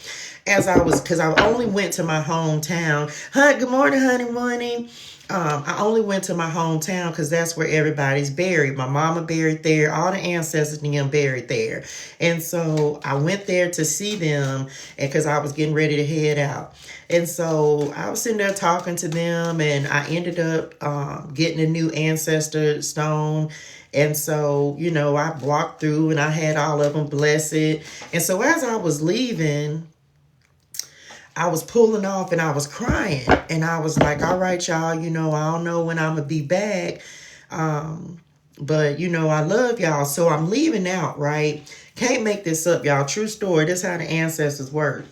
Because I only went to my hometown. Hi, good morning, honey. I only went to my hometown because that's where everybody's buried. My mama buried there. All the ancestors and them buried there. And so I went there to see them, and because I was getting ready to head out. And so I was sitting there talking to them, and I ended up getting a new ancestor stone. And so, I walked through and I had all of them blessed. And so as I was leaving, I was pulling off and I was crying, and I was like, all right, y'all, I don't know when I'm going to be back. But I love y'all. So I'm leaving out, right? Can't make this up, y'all. True story. This is how the ancestors work.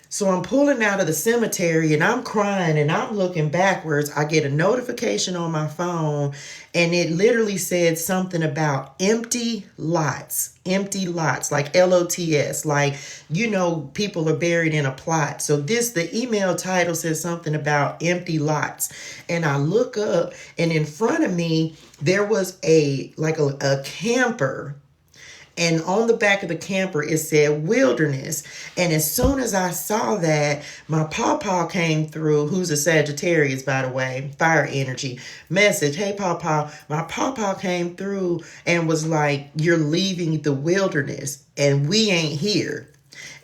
So I'm pulling out of the cemetery and I'm crying and I'm looking backwards. I get a notification on my phone, and it literally said something about empty lots, like LOTS, like, people are buried in a plot. So the email title says something about empty lots. And I look up, and in front of me, there was a camper. And on the back of the camper, it said wilderness. And as soon as I saw that, my pawpaw came through, who's a Sagittarius, by the way, fire energy, message. Hey, pawpaw. My pawpaw came through and was like, you're leaving the wilderness and we ain't here.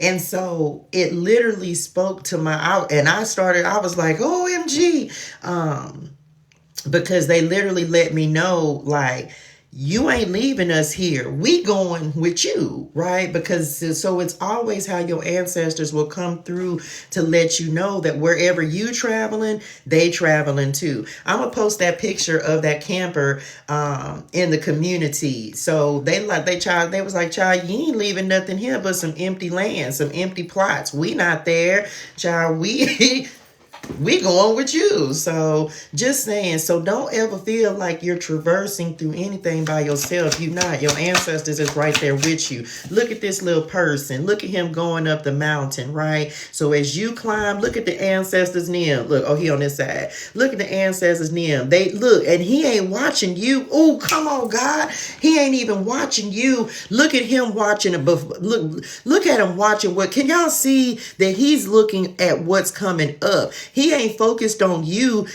And so it literally spoke to and I was like, OMG. Because they literally let me know, like, you ain't leaving us here. We going with you, right? Because so it's always how your ancestors will come through to let you know that wherever you traveling, they traveling too. I'm gonna post that picture of that camper in the community. So they was like, child, you ain't leaving nothing here but some empty land, some empty plots. We not there, child. We going with you. So just saying, so don't ever feel like you're traversing through anything by yourself. You're not. Your ancestors is right there with you. Look at this little person. Look at him going up the mountain, right? So as you climb, look at the ancestors near. Look, he on this side. Look at the ancestors near. They look, and he ain't watching you. Oh, come on, God. He ain't even watching you. Look at him watching it. Look at him watching what. Can y'all see that he's looking at what's coming up? He ain't focused on you.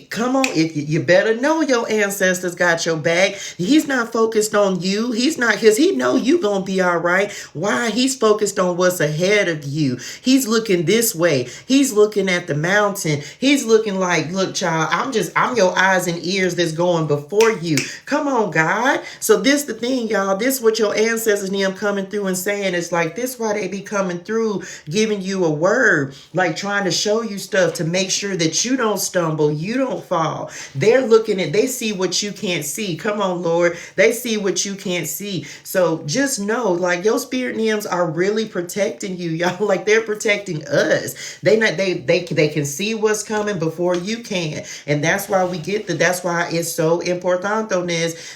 Come on, if you better know your ancestors got your back. He's not focused on you. He's not, because he know you gonna be all right. Why? He's focused on what's ahead of you. He's looking this way. He's looking at the mountain. He's looking like, look, child, I'm your eyes and ears that's going before you. Come on, God. So this the thing, y'all. This what your ancestors need coming through and saying. It's like this why they be coming through, giving you a word, like trying to show you stuff to make sure that you don't stumble, you don't fall. They're looking at, they see what you can't see. Come on, Lord. They see what you can't see. So just know, like, your spirit names are really protecting you, y'all. Like, they're protecting us. They can see what's coming before you can. And that's why that's why it's so important,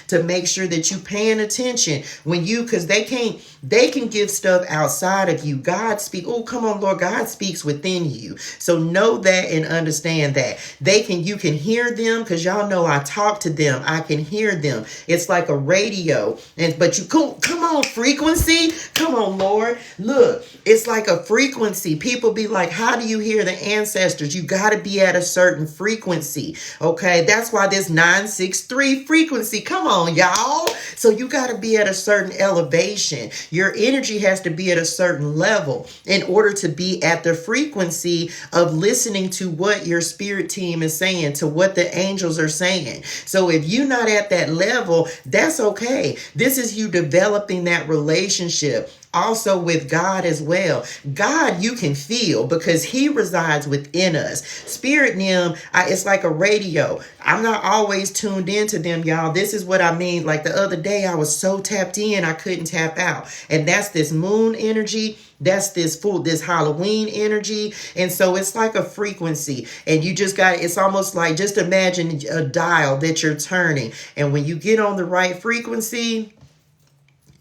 to make sure that you paying attention because they can give stuff outside of you. God speaks. Oh, come on, Lord. God speaks within you. So know that and understand that. You can hear them, because y'all know I talk to them. I can hear them. It's like a radio. But you come on, frequency. Come on, Lord. Look, it's like a frequency. People be like, how do you hear the ancestors? You got to be at a certain frequency. Okay, that's why this 963 frequency. Come on, y'all. So you got to be at a certain elevation. Your energy has to be at a certain level in order to be at the frequency of listening to what your spirit team is saying, to what the angels are saying. So if you're not at that level, that's okay. This is you developing that relationship. Also with God as well. God, you can feel, because he resides within us. Spirit Nim, it's like a radio. I'm not always tuned into them, y'all. This is what I mean. Like the other day, I was so tapped in, I couldn't tap out. And that's this moon energy. That's this Halloween energy. And so it's like a frequency. And you just it's almost like, just imagine a dial that you're turning. And when you get on the right frequency,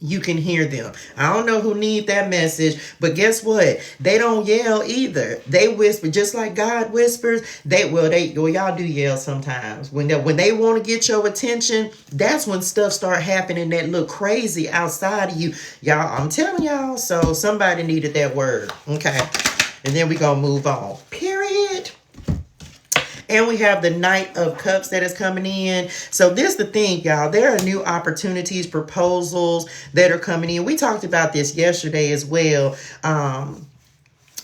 you can hear them. I don't know who need that message, but guess what? They don't yell either. They whisper, just like God whispers. Y'all do yell sometimes. When they want to get your attention, that's when stuff start happening that look crazy outside of you. Y'all, I'm telling y'all. So somebody needed that word. Okay. And then we gonna move on. Period. And we have the Knight of Cups that is coming in. So this is the thing, y'all. There are new opportunities, proposals that are coming in. We talked about this yesterday as well.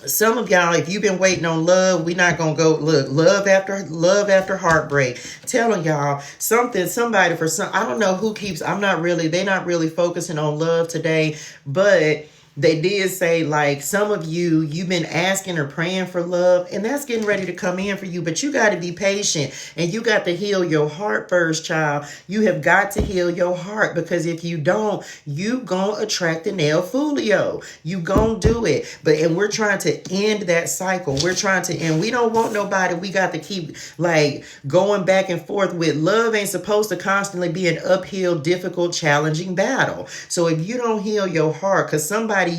Some of y'all, if you've been waiting on love, we're not going to go, look, love after heartbreak. Telling y'all I don't know who they're not really focusing on love today, but they did say, like, some of you've been asking or praying for love, and that's getting ready to come in for you. But you got to be patient, and you got to heal your heart first, child. You have got to heal your heart, because if you don't, you gonna attract the nail folio. You gonna do it. And we're trying to end that cycle. And we don't want nobody. We got to keep, like, going back and forth with love. Ain't supposed to constantly be an uphill, difficult, challenging battle. So if you don't heal your heart, because somebody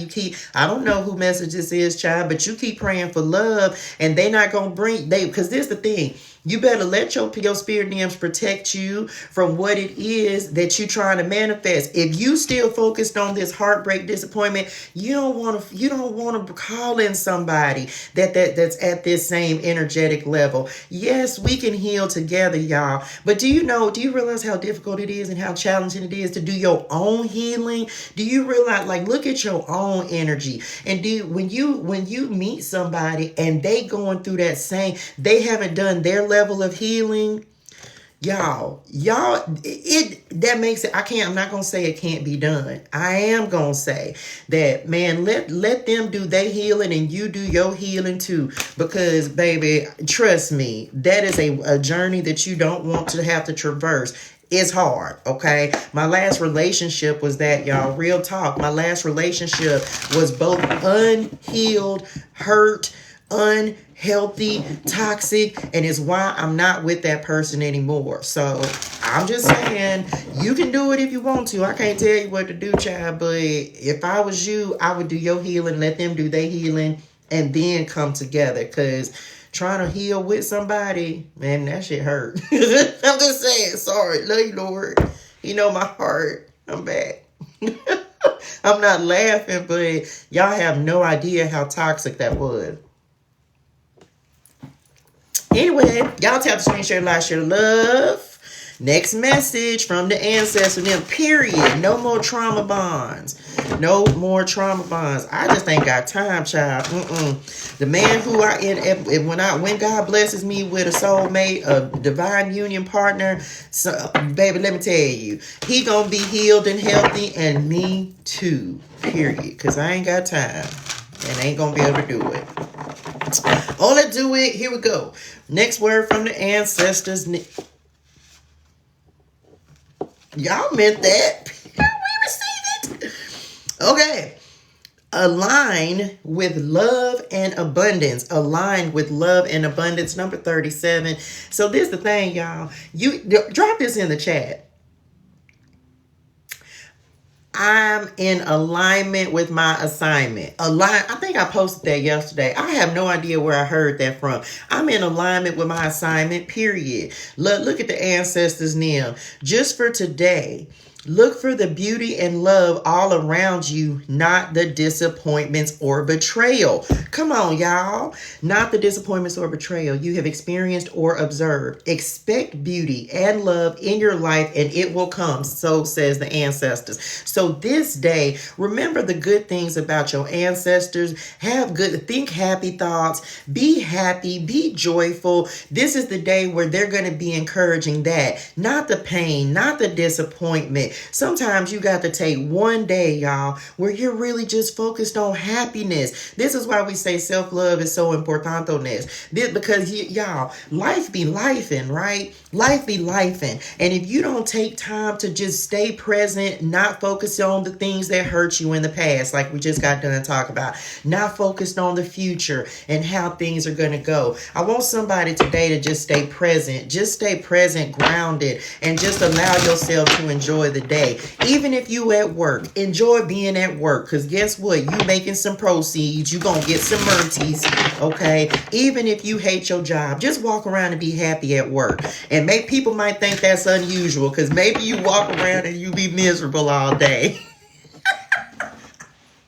I don't know who message this is, child, but you keep praying for love, and they're not going to because this is the thing. You better let your spirit animals protect you from what it is that you're trying to manifest. If you still focused on this heartbreak, disappointment, you don't want to call in somebody that's at this same energetic level. Yes, we can heal together, y'all. But do you realize how difficult it is and how challenging it is to do your own healing? Do you realize, like, look at your own energy, and when you meet somebody and they going through that same, they haven't done their level of healing, y'all, that makes it, I'm not gonna say it can't be done. I am gonna say that, man, let them do their healing and you do your healing too, because baby, trust me, that is a journey that you don't want to have to traverse. It's hard, okay? My last relationship was that, y'all. Real talk. My last relationship was both unhealed, hurt, unhealthy, toxic, and it's why I'm not with that person anymore. So I'm just saying, you can do it if you want to. I can't tell you what to do, child, but if I was you, I would do your healing, let them do their healing, and then come together, because trying to heal with somebody, man, that shit hurt. I'm just saying, sorry. Love you, Lord. You know my heart. I'm back. I'm not laughing, but y'all have no idea how toxic that was. Anyway, y'all tap the screen, share, like, share, love. Next message from the ancestors, them, period. No more trauma bonds. No more trauma bonds. I just ain't got time, child. The man who when God blesses me with a soulmate, a divine union partner, so, baby, let me tell you, he gonna be healed and healthy, and me too, period. Because I ain't got time and ain't gonna be able to do it. Oh, let's do it. Here we go. Next word from the ancestors. Y'all meant that. We receive it. Okay. Align with love and abundance. Align with love and abundance. Number 37. So this is the thing, y'all. You drop this in the chat. I'm in alignment with my assignment. I think I posted that yesterday. I have no idea where I heard that from. I'm in alignment with my assignment, period. Look at the ancestors now. Just for today, look for the beauty and love all around you, not the disappointments or betrayal. Come on, y'all. Not the disappointments or betrayal you have experienced or observed. Expect beauty and love in your life, and it will come. So says the ancestors. So this day, remember the good things about your ancestors. Think happy thoughts. Be happy. Be joyful. This is the day where they're going to be encouraging that. Not the pain, not the disappointment. Sometimes you got to take one day, y'all, where you're really just focused on happiness. This is why we say self-love is so important on this. Because y'all, life be lifing, right? Life be lifing. And if you don't take time to just stay present, not focus on the things that hurt you in the past, like we just got done talking about, not focused on the future and how things are going to go. I want somebody today to just stay present. Just stay present, grounded, and just allow yourself to enjoy the day. Even if you at work, enjoy being at work, because guess what? You making some proceeds. You gonna get some merties, okay? Even if you hate your job, just walk around and be happy at work. And people might think that's unusual, because maybe you walk around and you be miserable all day.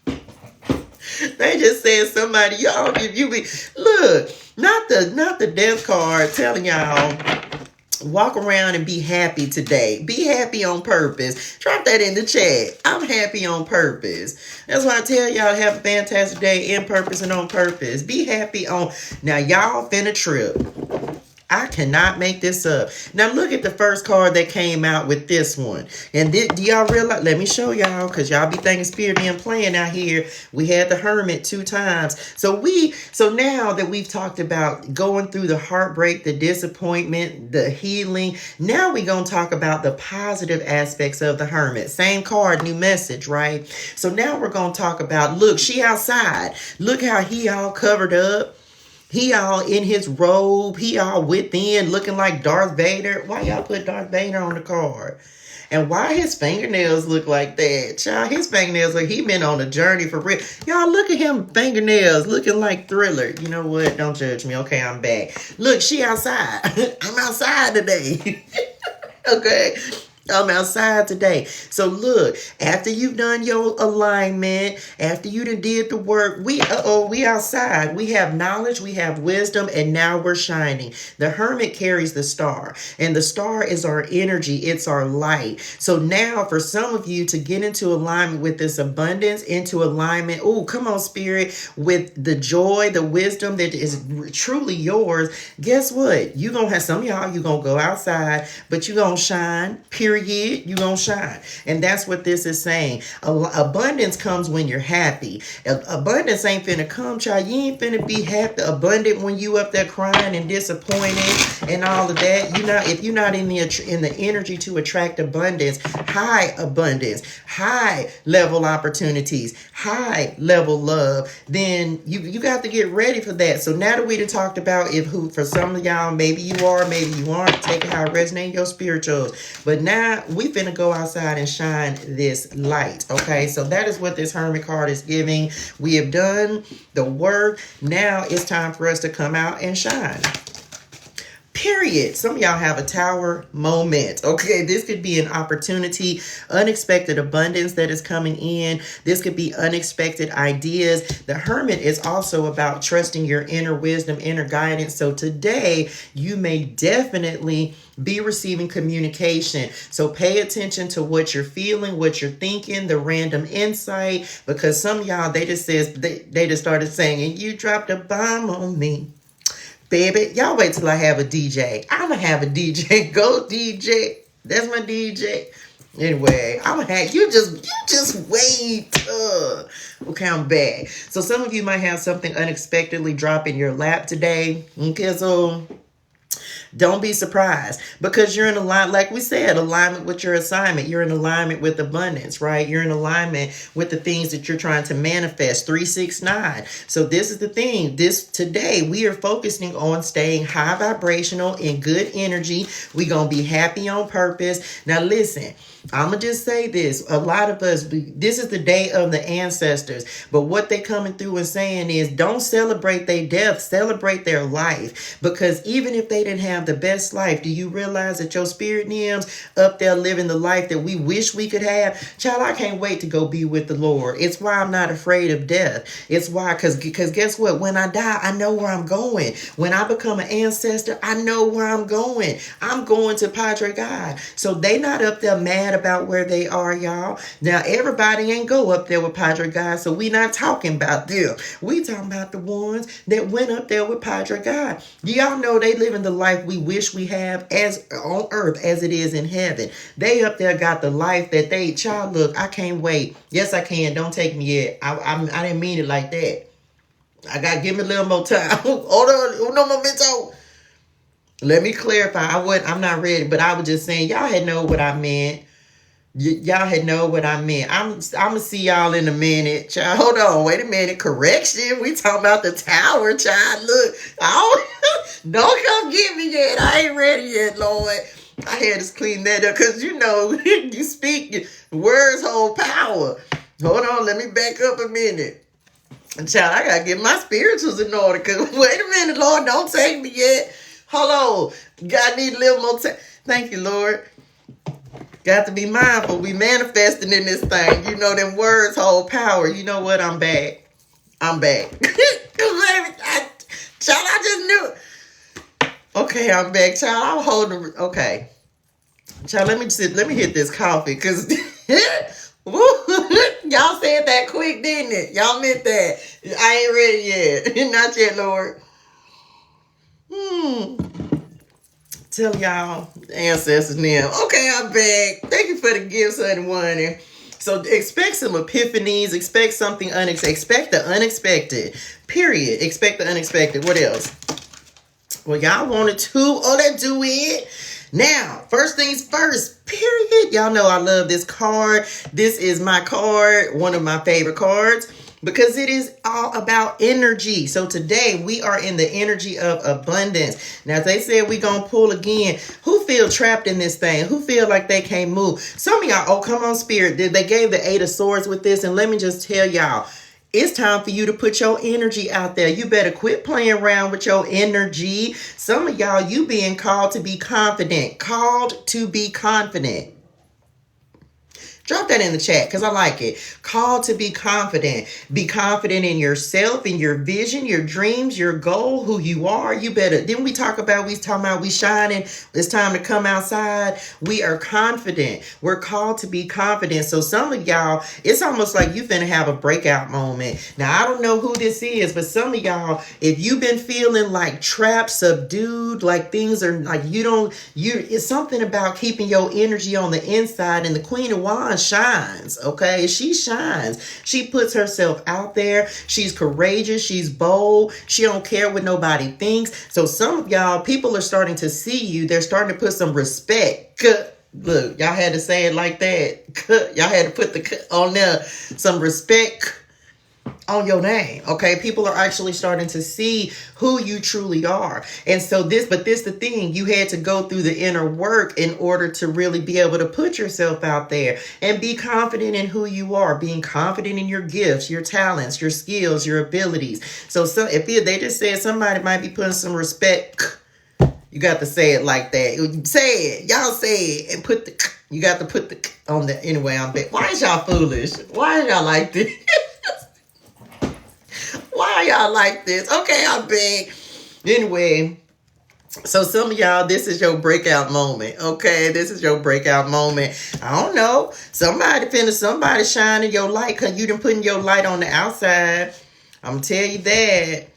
They just said somebody, y'all, if you be, look, not the death card telling y'all, walk around and be happy today. Be happy on purpose. Drop that in the chat. I'm happy on purpose. That's why I tell y'all, have a fantastic day in purpose and on purpose. Be happy on. Now, y'all finna trip. I cannot make this up. Now, look at the first card that came out with this one. And do y'all realize? Let me show y'all, because y'all be thinking Spirit being playing out here. We had the Hermit 2 times. So now that we've talked about going through the heartbreak, the disappointment, the healing, now we're going to talk about the positive aspects of the Hermit. Same card, new message, right? So now we're going to talk about, look, she outside. Look how he all covered up. He all in his robe. He all within looking like Darth Vader. Why y'all put Darth Vader on the card? And why his fingernails look like that? Child, his fingernails like he been on a journey for real. Y'all, look at him fingernails looking like Thriller. You know what? Don't judge me. Okay, I'm back. Look, she outside. I'm outside today. Okay. I'm outside today. So look, after you've done your alignment, after you done did the work, we outside. We have knowledge, we have wisdom, and now we're shining. The hermit carries the star, and the star is our energy. It's our light. So now for some of you to get into alignment with this abundance, into alignment, oh, come on, spirit, with the joy, the wisdom that is truly yours, guess what? You gonna have some of y'all, you gonna go outside, but you gonna shine, period. You gonna shine. And that's what this is saying. Abundance comes when you're happy. Abundance ain't finna come, child. You ain't finna be happy abundant when you up there crying and disappointed and all of that. If you're not in the energy to attract abundance, high level opportunities, high level love, then you got to get ready for that. So now that we done talked about for some of y'all, maybe you are, maybe you aren't, take it how it resonates in your spirituals. But now we finna go outside and shine this light. Okay, so that is what this hermit card is giving. We have done the work. Now it's time for us to come out and shine. Period. Some of y'all have a tower moment. Okay, this could be an opportunity, unexpected abundance that is coming in. This could be unexpected ideas. The hermit is also about trusting your inner wisdom, inner guidance. So today you may definitely be receiving communication. So pay attention to what you're feeling, what you're thinking, the random insight, because some of y'all, they just started saying, and you dropped a bomb on me. Baby, y'all wait till I have a DJ. I'ma have a DJ. Go DJ. That's my DJ. Anyway, I'ma have you just wait. Okay, I'm back. So some of you might have something unexpectedly drop in your lap today. Okay, so don't be surprised, because you're in alignment, like we said, alignment with your assignment. You're in alignment with abundance, right? You're in alignment with the things that you're trying to manifest. 369. So this is the thing. Today we are focusing on staying high vibrational in good energy. We're going to be happy on purpose. Now listen, I'm going to just say this. A lot of us, this is the day of the ancestors. But what they coming through and saying is, don't celebrate their death. Celebrate their life. Because even if they didn't have the best life, do you realize that your spirit names up there living the life that we wish we could have? Child, I can't wait to go be with the Lord. It's why I'm not afraid of death. It's why, because guess what? When I die, I know where I'm going. When I become an ancestor, I know where I'm going. I'm going to Padre God. So they not up there mad about where they are, y'all. Now, everybody ain't go up there with Padre God, so we not talking about them. We talking about the ones that went up there with Padre God. Y'all know they living the life we wish we have as on earth as it is in heaven. They up there got the life that they, child, look, I can't wait. Yes, I can. Don't take me yet. I didn't mean it like that. I got to give me a little more time. Hold on. No momento. Let me clarify. I'm not ready, but I was just saying, y'all had know what I meant. Y'all had know what I meant. I'm gonna see y'all in a minute. Child, hold on. Wait a minute. Correction. We talking about the tower, child. Look. Don't come get me yet. I ain't ready yet, Lord. I had to clean that up because, you speak, words hold power. Hold on. Let me back up a minute. Child, I got to get my spirituals in order because, wait a minute, Lord. Don't take me yet. Hold on. God need a little more time. Thank you, Lord. Got to be mindful. We manifesting in this thing. Them words hold power. You know what? I'm back. Child, I just knew it. Okay, I'm back. Child, I'll hold the... Okay. Child, let me hit this coffee. Because... Y'all said that quick, didn't it? Y'all meant that. I ain't ready yet. Not yet, Lord. Tell y'all, ancestors now. Okay, I'm back. Thank you for the gifts, honey, one. So expect some epiphanies. Expect something unexpected. Expect the unexpected. Period. Expect the unexpected. What else? Well, y'all wanted to. Oh, that do it. Now, first things first. Period. Y'all know I love this card. This is my card. One of my favorite cards. because it is all about energy. So today we are in the energy of abundance. Now, as they said, we gonna pull again. Who feel trapped in this thing? Who feel like they can't move? Some of y'all, oh, come on, Spirit. They gave the 8 of Swords with this, and let me just tell y'all, it's time for you to put your energy out there. You better quit playing around with your energy. Some of y'all, you being called to be confident. Called to be confident. Drop that in the chat because I like it. Called to be confident. Be confident in yourself, in your vision, your dreams, your goal, who you are. You better. Didn't we talking about we shining? It's time to come outside. We are confident. We're called to be confident. So some of y'all, it's almost like you finna have a breakout moment. Now, I don't know who this is, but some of y'all, if you've been feeling like trapped, subdued, like things are like it's something about keeping your energy on the inside, and the Queen of Wands shines, okay? She shines. She puts herself out there. She's courageous. She's bold. She don't care what nobody thinks. So some of y'all, people are starting to see you. They're starting to put some respect. Look, y'all had to say it like that. Y'all had to put the on there, some respect on your name, okay? People are actually starting to see who you truly are. And so this the thing, you had to go through the inner work in order to really be able to put yourself out there and be confident in who you are, being confident in your gifts, your talents, your skills, your abilities. So if they just said somebody might be putting some respect, you got to say it like that. Say it. Y'all say it and you got to put the on the, anyway, I'm back. Why is y'all foolish? Why are y'all like this? Why y'all like this? Okay, I'm big. Anyway, so some of y'all, this is your breakout moment. Okay, this is your breakout moment. I don't know. Somebody shining your light because you done putting your light on the outside. I'm gonna tell you that.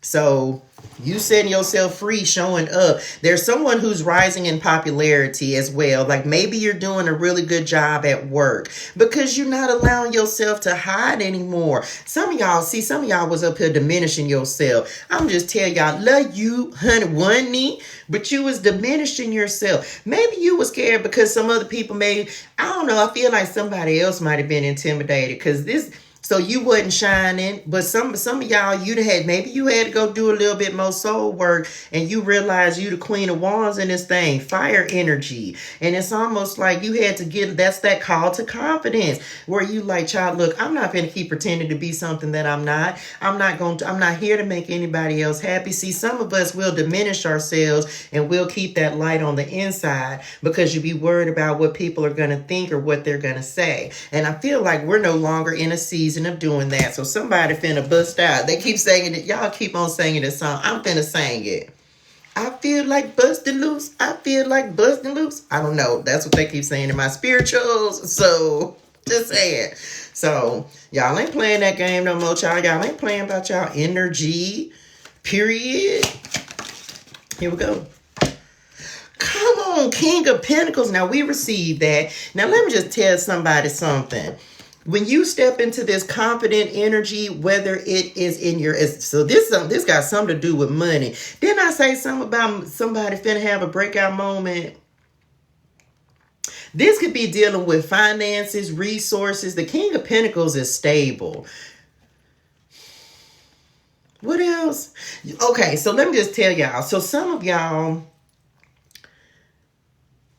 So you setting yourself free, showing up. There's someone who's rising in popularity as well. Like maybe you're doing a really good job at work because you're not allowing yourself to hide anymore. Some of y'all was up here diminishing yourself. I'm just telling y'all, love you, honey, but you was diminishing yourself. Maybe you was scared because some other people I don't know, I feel like somebody else might have been intimidated because so you wasn't shining, but some of y'all, you had to go do a little bit more soul work, and you realize you the Queen of Wands in this thing, fire energy. And it's almost like you had to that's that call to confidence where you like, child, look, I'm not going to keep pretending to be something that I'm not. I'm not here to make anybody else happy. See, some of us will diminish ourselves and we'll keep that light on the inside because you be worried about what people are going to think or what they're going to say. And I feel like we're no longer in a season of doing that. So somebody finna bust out. They keep saying it. Y'all keep on singing this song. I'm finna sing it. I feel like busting loose. I feel like busting loose. I don't know. That's what they keep saying in my spirituals. So just say it. So y'all ain't playing that game no more, child. Y'all ain't playing about y'all energy. Period. Here we go. Come on, King of Pentacles. Now we received that. Now let me just tell somebody something. When you step into this confident energy, whether it is in so this got something to do with money. Didn't I say something about somebody finna have a breakout moment? This could be dealing with finances, resources. The King of Pentacles is stable. What else? Okay, so let me just tell y'all. So some of y'all,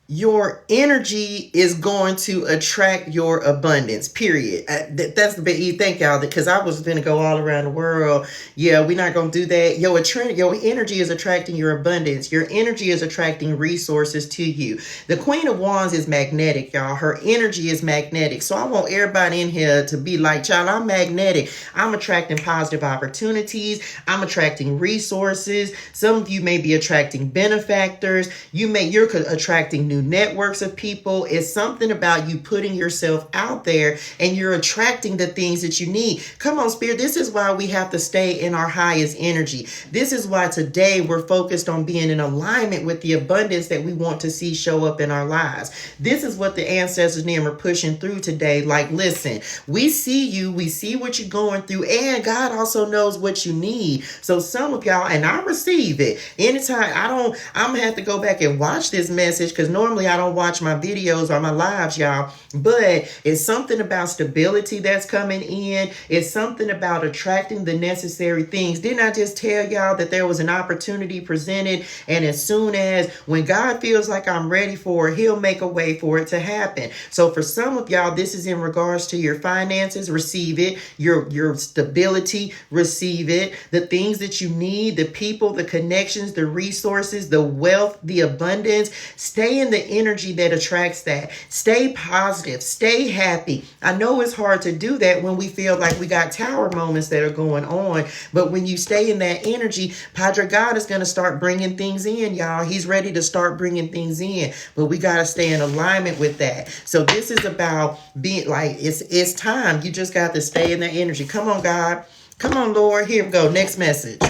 your energy is going to attract your abundance, period. That's the big thank y'all, because I was going to go all around the world. Yeah, we're not going to do that. Your energy is attracting your abundance. Your energy is attracting resources to you. The Queen of Wands is magnetic, y'all. Her energy is magnetic. So I want everybody in here to be like, child, I'm magnetic. I'm attracting positive opportunities. I'm attracting resources. Some of you may be attracting benefactors. You're attracting new networks of people. It's something about you putting yourself out there and you're attracting the things that you need. Come on, Spirit. This is why we have to stay in our highest energy. This is why today we're focused on being in alignment with the abundance that we want to see show up in our lives. This is what the ancestors name are pushing through today. Like, listen, we see you, we see what you're going through, and God also knows what you need. So some of y'all, and I receive it. Anytime I'm gonna have to go back and watch this message, because normally I don't watch my videos or my lives, y'all, but it's something about stability that's coming in. It's something about attracting the necessary things. Didn't I just tell y'all that there was an opportunity presented, and as soon as when God feels like I'm ready for it, he'll make a way for it to happen. So for some of y'all, this is in regards to your finances. Receive it. Your stability, receive it. The things that you need, the people, the connections, the resources, the wealth, the abundance. Stay in the energy that attracts that. Stay positive. Stay happy. I know it's hard to do that when we feel like we got tower moments that are going on, but when you stay in that energy, Padre God is going to start bringing things in, y'all. He's ready to start bringing things in, but we got to stay in alignment with that. So this is about being like, it's time. You just got to stay in that energy. Come on, God. Come on, Lord. Here we go. Next message.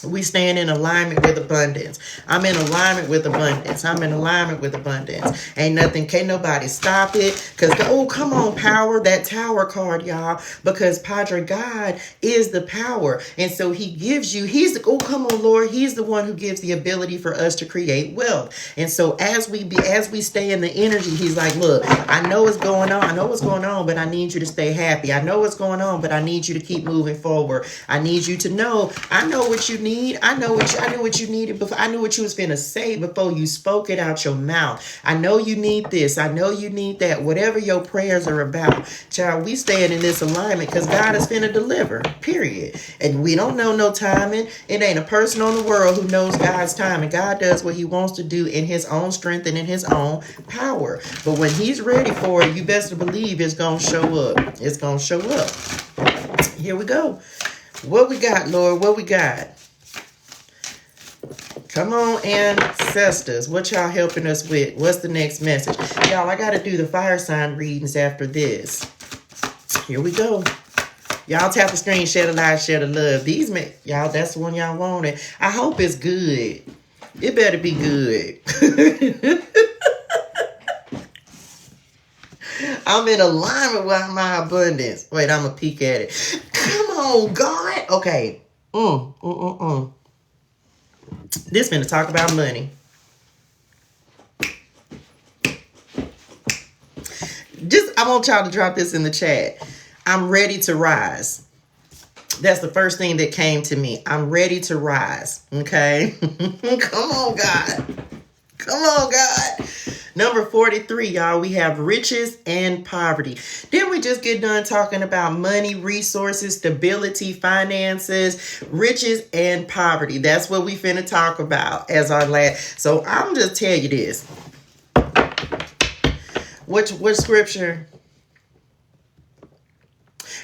We stand in alignment with abundance. I'm in alignment with abundance. I'm in alignment with abundance. Ain't nothing, can't nobody stop it. Because, oh, come on, power, that tower card, y'all. Because Padre God is the power. And so he gives you, oh, come on, Lord. He's the one who gives the ability for us to create wealth. And so as we stay in the energy, he's like, look, I know what's going on. I know what's going on, but I need you to stay happy. I know what's going on, but I need you to keep moving forward. I need you to know, I know what you need. I knew what you needed before. I knew what you was finna say before you spoke it out your mouth. I know you need this. I know you need that. Whatever your prayers are about, child, we stand in this alignment because God is finna deliver, period. And we don't know no timing. It ain't a person on the world who knows God's timing. God does what he wants to do in his own strength and in his own power. But when he's ready for it, you best to believe it's gonna show up. It's gonna show up. Here we go. What we got, Lord? What we got? Come on, ancestors. What y'all helping us with? What's the next message? Y'all, I got to do the fire sign readings after this. Here we go. Y'all tap the screen, share the light, share the love. Y'all, that's the one y'all wanted. I hope it's good. It better be good. I'm in alignment with my abundance. Wait, I'm going to peek at it. Come on, God. Okay. This finna talk about money. I want y'all to drop this in the chat. I'm ready to rise. That's the first thing that came to me. I'm ready to rise. Okay? Come on, God. Come on, God. Number 43, y'all, we have riches and poverty. Didn't we just get done talking about money, resources, stability, finances, riches, and poverty? That's what we finna talk about as our last. So I'm just tell you this. What scripture?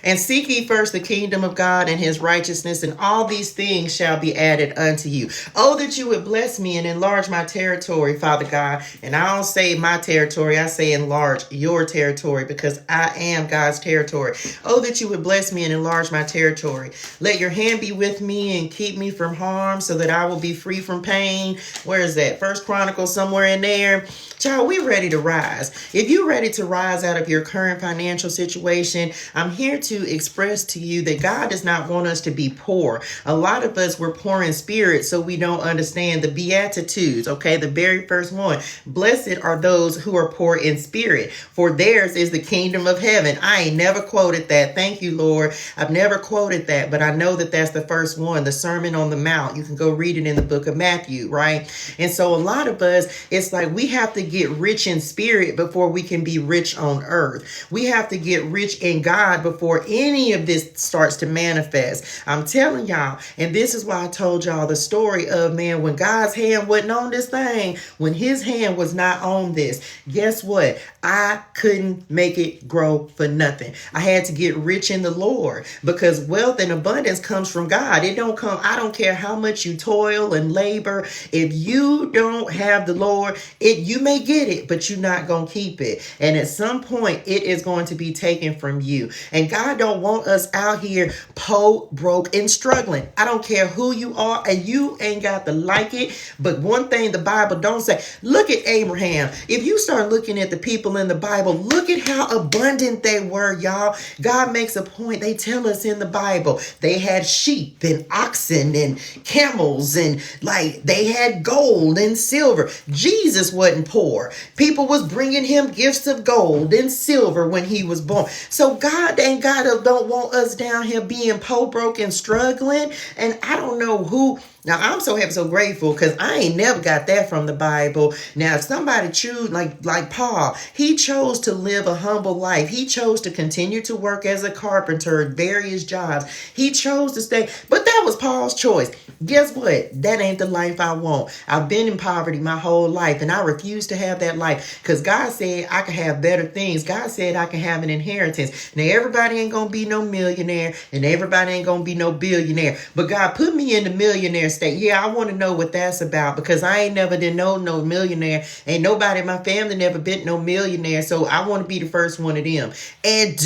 And seek ye first the kingdom of God and his righteousness, and all these things shall be added unto you. Oh, that you would bless me and enlarge my territory, Father God. And I don't say my territory, I say enlarge your territory, because I am God's territory. Oh, that you would bless me and enlarge my territory. Let your hand be with me and keep me from harm, so that I will be free from pain. Where is that? First Chronicles, somewhere in there. Child, we ready to rise. If you're ready to rise out of your current financial situation, I'm here to express to you that God does not want us to be poor. A lot of us were poor in spirit, so we don't understand the Beatitudes. Okay, the very first one. Blessed are those who are poor in spirit, for theirs is the kingdom of heaven. I ain't never quoted that. Thank you, Lord. I've never quoted that, but I know that that's the first one, the Sermon on the Mount. You can go read it in the book of Matthew, right? And so a lot of us, it's like we have to get rich in spirit before we can be rich on earth. We have to get rich in God before any of this starts to manifest. I'm telling y'all, and this is why I told y'all the story of, man, when God's hand wasn't on this thing, when his hand was not on this, guess what? I couldn't make it grow for nothing. I had to get rich in the Lord, because wealth and abundance comes from God. It don't come, I don't care how much you toil and labor. If you don't have the Lord, you may get it, but you're not going to keep it. And at some point, it is going to be taken from you. And God God don't want us out here po, broke, and struggling. I don't care who you are, and you ain't got to like it. But one thing the Bible don't say, look at Abraham. If you start looking at the people in the Bible, look at how abundant they were, y'all. God makes a point. They tell us in the Bible, they had sheep and oxen and camels, and like they had gold and silver. Jesus wasn't poor. People was bringing him gifts of gold and silver when he was born. So God don't want us down here being po, broke, and struggling. And I don't know who. Now, I'm so happy, so grateful, because I ain't never got that from the Bible. Now, if somebody choose, like Paul, he chose to live a humble life. He chose to continue to work as a carpenter at various jobs. He chose to stay, but that was Paul's choice. Guess what? That ain't the life I want. I've been in poverty my whole life, and I refuse to have that life, because God said I could have better things. God said I can have an inheritance. Now, everybody ain't going to be no millionaire, and everybody ain't going to be no billionaire, but God put me in the millionaire state. Yeah, I want to know what that's about, because I ain't never did know no millionaire. Ain't nobody in my family never been no millionaire. So I want to be the first one of them. And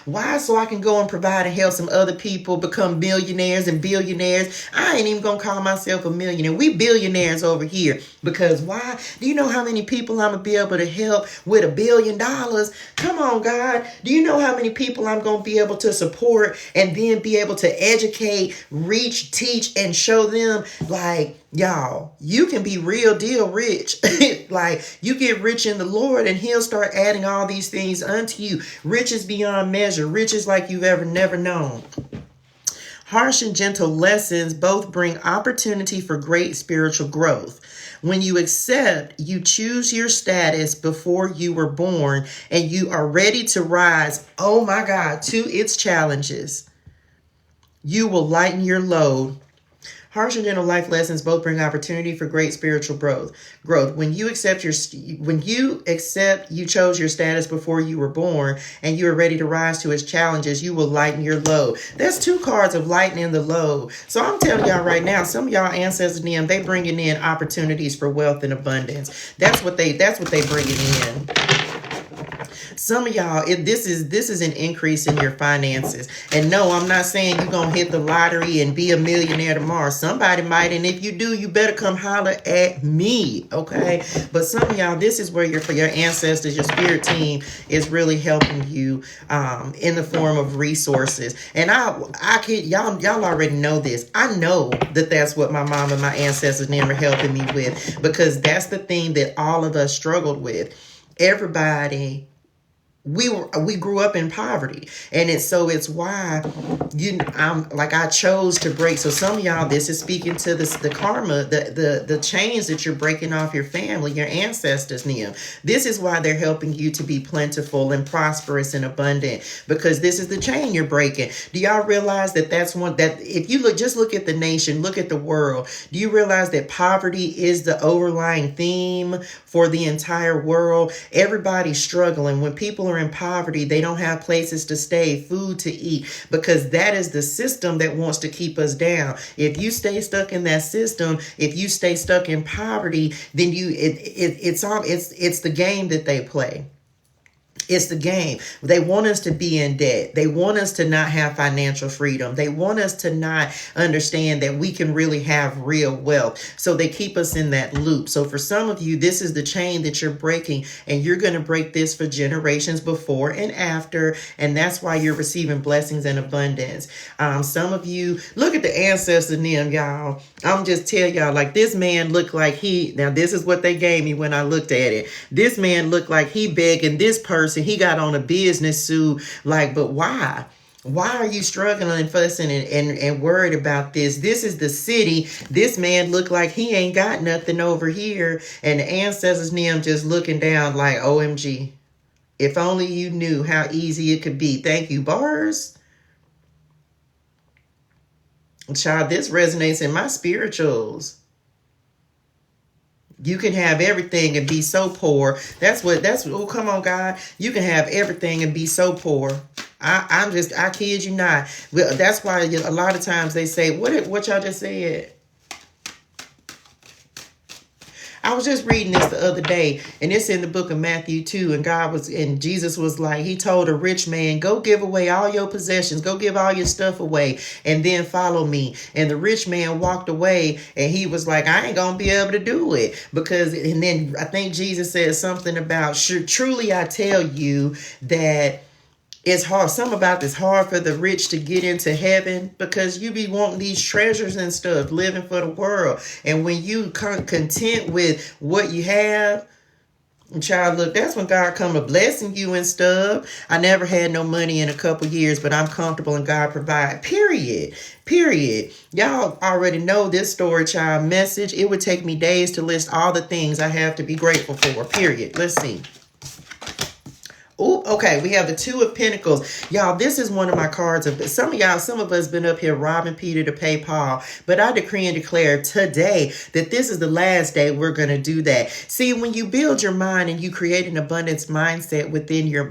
why? So I can go and provide and help some other people become millionaires and billionaires. I ain't even gonna call myself a millionaire. We billionaires over here. Because why? Do you know how many people I'm gonna be able to help with $1 billion? Come on, God. Do you know how many people I'm gonna be able to support and then be able to educate, reach, teach, and show them, like, y'all, you can be real deal rich. Like, you get rich in the Lord and he'll start adding all these things unto you. Riches beyond measure, riches like you've ever never known. Harsh and gentle lessons both bring opportunity for great spiritual growth. When you accept, you choose your status before you were born, and you are ready to rise, oh my God, to its challenges. You will lighten your load. Harsh and gentle life lessons both bring opportunity for great spiritual growth. When you accept, you chose your status before you were born, and you are ready to rise to its challenges. You will lighten your load. There's 2 cards of lightening the load. So I'm telling y'all right now, some of y'all ancestors, they bringing in opportunities for wealth and abundance. That's what they bringing in. Some of y'all, this is an increase in your finances. And no, I'm not saying you're going to hit the lottery and be a millionaire tomorrow. Somebody might, and if you do, you better come holler at me, okay? But some of y'all, this is where your ancestors, your spirit team is really helping you in the form of resources. And y'all already know this. I know that that's what my mom and my ancestors never helping me with, because that's the thing that all of us struggled with. Everybody, we grew up in poverty, and it's why I chose to break. So some of y'all, this is speaking to the karma, the chains that you're breaking off your family, your ancestors, Nim. This is why they're helping you to be plentiful and prosperous and abundant, because this is the chain you're breaking. Do y'all realize that's one that if you look at the nation, look at the world, do you realize that poverty is the overlying theme for the entire world? Everybody's struggling. When people are in poverty, they don't have places to stay, food to eat, because that is the system that wants to keep us down. If you stay stuck in that system, if you stay stuck in poverty, then it's the game that they play. It's the game. They want us to be in debt. They want us to not have financial freedom. They want us to not understand that we can really have real wealth. So they keep us in that loop. So for some of you, this is the chain that you're breaking, and you're going to break this for generations before and after. And that's why you're receiving blessings and abundance. Some of you, look at the ancestors in them, y'all. I'm just telling y'all, like, this man looked like now this is what they gave me when I looked at it. This man looked like he begging this person. He got on a business suit, but why? Why are you struggling and fussing and worried about this? This is the city. This man looked like he ain't got nothing over here. And the ancestors them just looking down like, OMG. If only you knew how easy it could be. Thank you, bars. Child, this resonates in my spirituals. You can have everything and be so poor. Oh, come on, God. You can have everything and be so poor. I kid you not. That's why a lot of times they say, what y'all just said? I was just reading this the other day, and it's in the book of Matthew 2. And Jesus was like, he told a rich man, go give away all your possessions, go give all your stuff away, and then follow me. And the rich man walked away, and he was like, I ain't gonna be able to do it. And then I think Jesus said something about, truly I tell you that it's hard. Something about this hard for the rich to get into heaven, because you be wanting these treasures and stuff, living for the world. And when you content with what you have, child, look, that's when God come a blessing you and stuff. I never had no money in a couple years, but I'm comfortable and God provide. Period. Y'all already know this story, child message. It would take me days to list all the things I have to be grateful for. Period. Let's see. Oh, okay. We have the Two of Pentacles. Y'all, this is one of my cards. Some of us been up here robbing Peter to pay Paul. But I decree and declare today that this is the last day we're going to do that. See, when you build your mind and you create an abundance mindset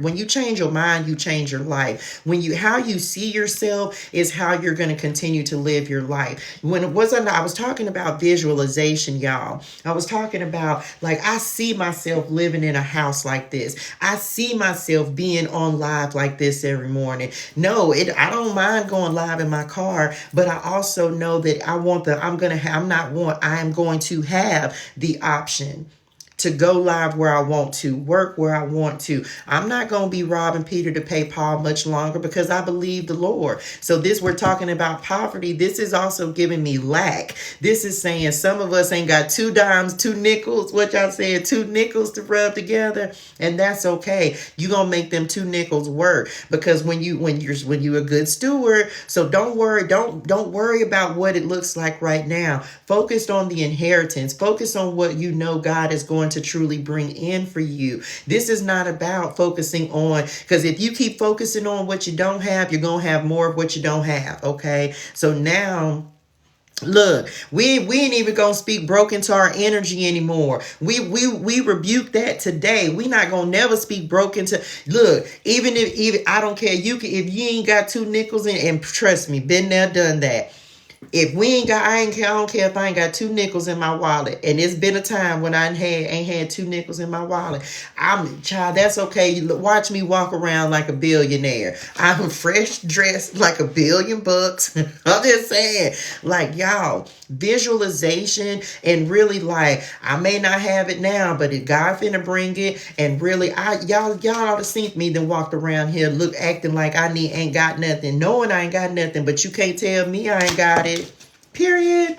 when you change your mind, you change your life. How you see yourself is how you're going to continue to live your life. I was talking about visualization, y'all. I was talking about, like, I see myself living in a house like this. I see myself being on live like this every morning. I don't mind going live in my car, but I also know that I am going to have the option to go live where I want to, work where I want to. I'm not going to be robbing Peter to pay Paul much longer, because I believe the Lord. So we're talking about poverty. This is also giving me lack. This is saying some of us ain't got 2 dimes, 2 nickels. What y'all saying? 2 nickels to rub together. And that's okay. You're going to make them 2 nickels work, because when you're a good steward. So don't worry. Don't worry about what it looks like right now. Focus on the inheritance. Focus on what you know God is going to truly bring in for you. This is not about focusing on, because if you keep focusing on what you don't have, you're going to have more of what you don't have. Okay. So now, look, we ain't even gonna speak broken to our energy anymore. We rebuke that today. We not gonna never speak broken to. Look, even if I don't care, if you ain't got 2 nickels and trust me, been there, done that. If we ain't got, I don't care if I ain't got 2 nickels in my wallet. And it's been a time when I ain't had 2 nickels in my wallet. Child, that's okay. Watch me walk around like a billionaire. I'm fresh dressed like $1 billion bucks. I'm just saying, like, y'all, visualization, and really, like, I may not have it now, but if God finna bring it, and really, y'all ought to see me then walked around here acting like I ain't got nothing, knowing I ain't got nothing, but you can't tell me I ain't got it. Period.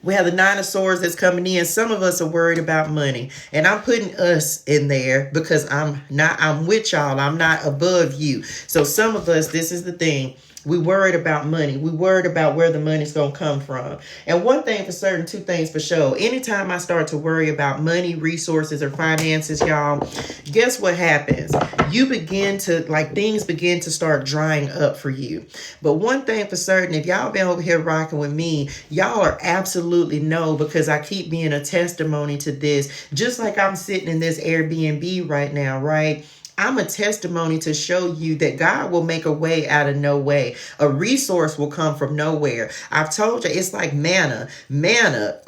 We have the 9 of Swords that's coming in. Some of us are worried about money. And I'm putting us in there because I'm with y'all. I'm not above you. So some of us, this is the thing. We worried about money. We worried about where the money's going to come from. And one thing for certain, 2 things for sure. Anytime I start to worry about money, resources, or finances, y'all, guess what happens? Things begin to start drying up for you. But one thing for certain, if y'all been over here rocking with me, y'all are absolutely know, because I keep being a testimony to this. Just like I'm sitting in this Airbnb right now, right? I'm a testimony to show you that God will make a way out of no way. A resource will come from nowhere. I've told you, it's like manna,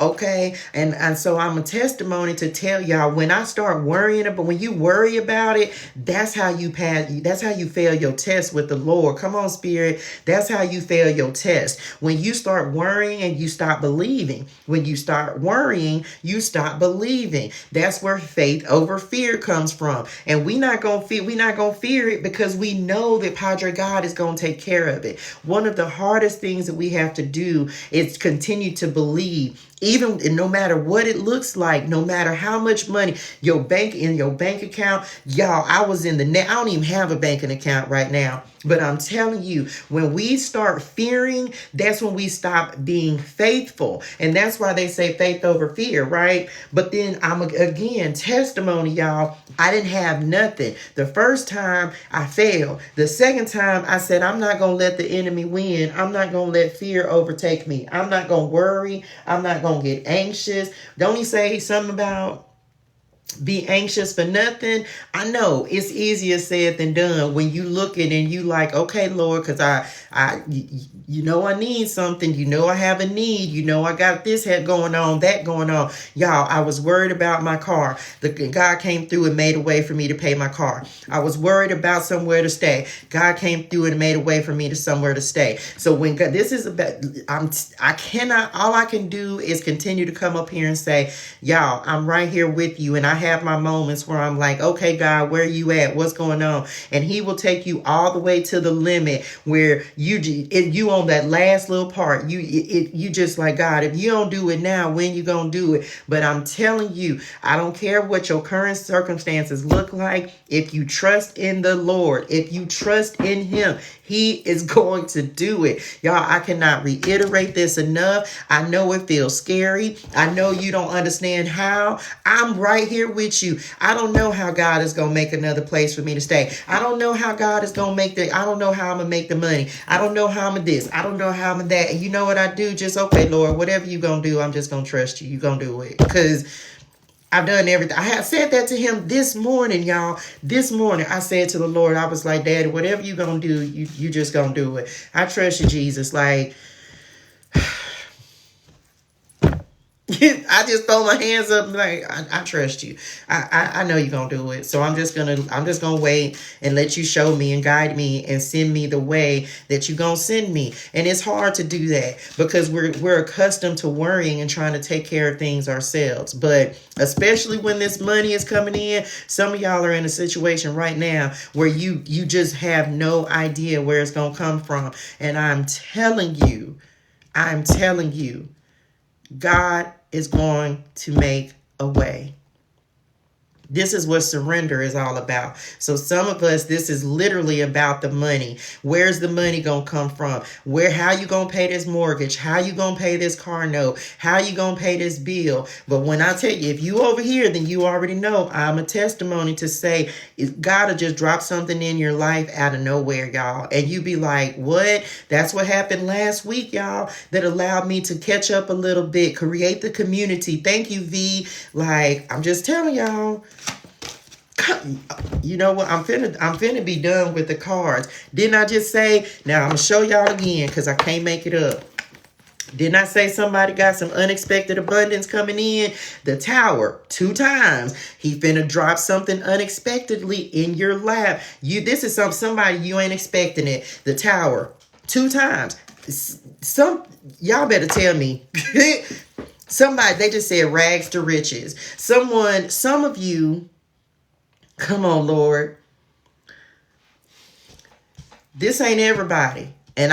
okay? And so I'm a testimony to tell y'all, when I start worrying about, when you worry about it, that's how you fail your test with the Lord. Come on, Spirit. That's how you fail your test. When you start worrying and you stop believing. When you start worrying, you stop believing. That's where faith over fear comes from. And we're not going to fear it, because we know that Padre God is going to take care of it. One of the hardest things that we have to do is continue to believe, even no matter what it looks like, no matter how much money your bank account. Y'all, I don't even have a banking account right now. But I'm telling you, when we start fearing, that's when we stop being faithful. And that's why they say faith over fear, right? But then again, testimony, y'all, I didn't have nothing. The first time I failed. The second time I said, I'm not going to let the enemy win. I'm not going to let fear overtake me. I'm not going to worry. I'm not going to get anxious. Don't he say something about be anxious for nothing. I know it's easier said than done when you look at it and you like, okay, Lord, because you know, I need something. You know, I have a need. You know, I got this head going on, that going on. Y'all, I was worried about my car. God came through and made a way for me to pay my car. I was worried about somewhere to stay. God came through and made a way for me to somewhere to stay. So when God, this is about, I cannot, all I can do is continue to come up here and say, y'all, I'm right here with you. And I have my moments where I'm like, okay, God, where you at? What's going on? And he will take you all the way to the limit where you on that last little part. You just like, God, if you don't do it now, when you gonna do it? But I'm telling you, I don't care what your current circumstances look like. If you trust in the Lord, if you trust in him, he is going to do it. Y'all, I cannot reiterate this enough. I know it feels scary. I know you don't understand how. I'm right here with you. I don't know how God is going to make another place for me to stay. I don't know how God is going to make I don't know how I'm going to make the money. I don't know how I'm going to this. I don't know how I'm going to that. And you know what I do? Just, okay, Lord, whatever you're going to do, I'm just going to trust you. You're going to do it. Because I've done everything. I have said that to him this morning, y'all. This morning, I said to the Lord, I was like, Daddy, whatever you gonna do, you just gonna do it. I trust you, Jesus. Like, I just throw my hands up like, I trust you. I know you're gonna do it. So I'm just gonna wait and let you show me and guide me and send me the way that you're gonna send me. And it's hard to do that because we're accustomed to worrying and trying to take care of things ourselves. But especially when this money is coming in, some of y'all are in a situation right now where you just have no idea where it's gonna come from. And I'm telling you, God is going to make a way. This is what surrender is all about. So some of us, this is literally about the money. Where's the money going to come from? How you going to pay this mortgage? How you going to pay this car note? How you going to pay this bill? But when I tell you, if you over here, then you already know I'm a testimony to say God will just drop something in your life out of nowhere, y'all. And you be like, what? That's what happened last week, y'all, that allowed me to catch up a little bit, create the community. Thank you, V. Like, I'm just telling y'all. You know what? I'm finna be done with the cards. Didn't I just say? Now I'm gonna show y'all again because I can't make it up. Didn't I say somebody got some unexpected abundance coming in? The Tower, 2 times. He finna drop something unexpectedly in your lap. This is somebody you ain't expecting it. The Tower, 2 times. Y'all better tell me. Somebody, they just said rags to riches. Some of you. Come on, Lord. This ain't everybody. And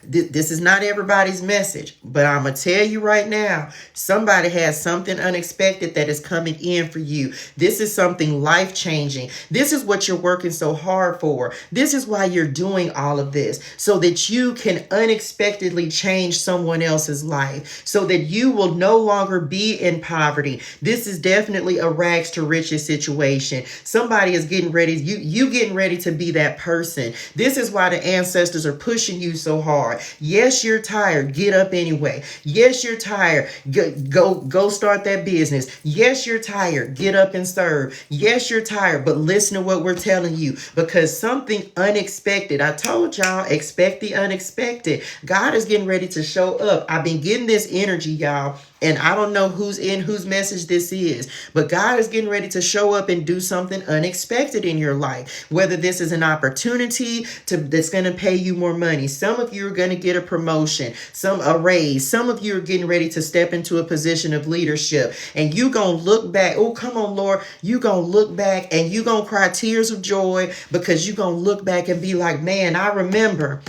this is not everybody's message, but I'm going to tell you right now, somebody has something unexpected that is coming in for you. This is something life-changing. This is what you're working so hard for. This is why you're doing all of this, so that you can unexpectedly change someone else's life, so that you will no longer be in poverty. This is definitely a rags to riches situation. Somebody is getting ready. You getting ready to be that person. This is why the ancestors are pushing you so hard. Yes, you're tired. Get up anyway. Yes, you're tired. Go start that business. Yes, you're tired. Get up and serve. Yes, you're tired. But listen to what we're telling you, because something unexpected. I told y'all, expect the unexpected. God is getting ready to show up. I've been getting this energy, y'all. And I don't know whose message this is, but God is getting ready to show up and do something unexpected in your life. Whether this is an opportunity that's going to pay you more money. Some of you are going to get a promotion, a raise. Some of you are getting ready to step into a position of leadership. And you going to look back. Oh, come on, Lord. You going to look back and you going to cry tears of joy, because you going to look back and be like, man, I remember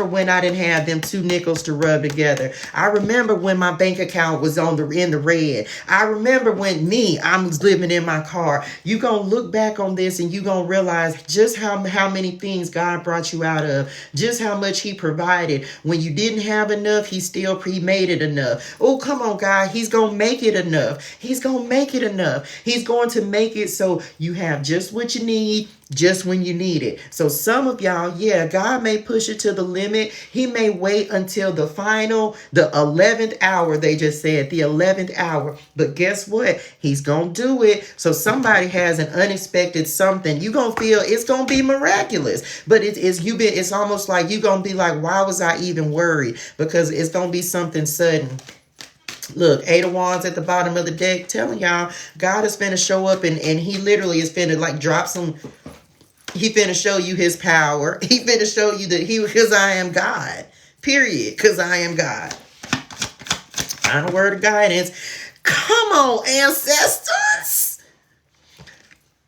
when I didn't have them 2 nickels to rub together. I remember when my bank account was in the red. I remember when I was living in my car. You're going to look back on this and you're going to realize just how many things God brought you out of, just how much he provided. When you didn't have enough, he made it enough. Oh, come on, God. He's going to make it enough. He's going to make it enough. He's going to make it so you have just what you need, just when you need it. So some of y'all, yeah, God may push it to the limit. He may wait until the 11th hour. They just said the 11th hour. But guess what? He's going to do it. So somebody has an unexpected something. You're going to feel it's going to be miraculous. But it's almost like you're going to be like, why was I even worried? Because it's going to be something sudden. Look, 8 of Wands at the bottom of the deck, telling y'all God is finna show up and he literally is finna like drop some. He finna show you his power. He finna show you that because I am God. Period. Because I am God. Final word of guidance. Come on, ancestors.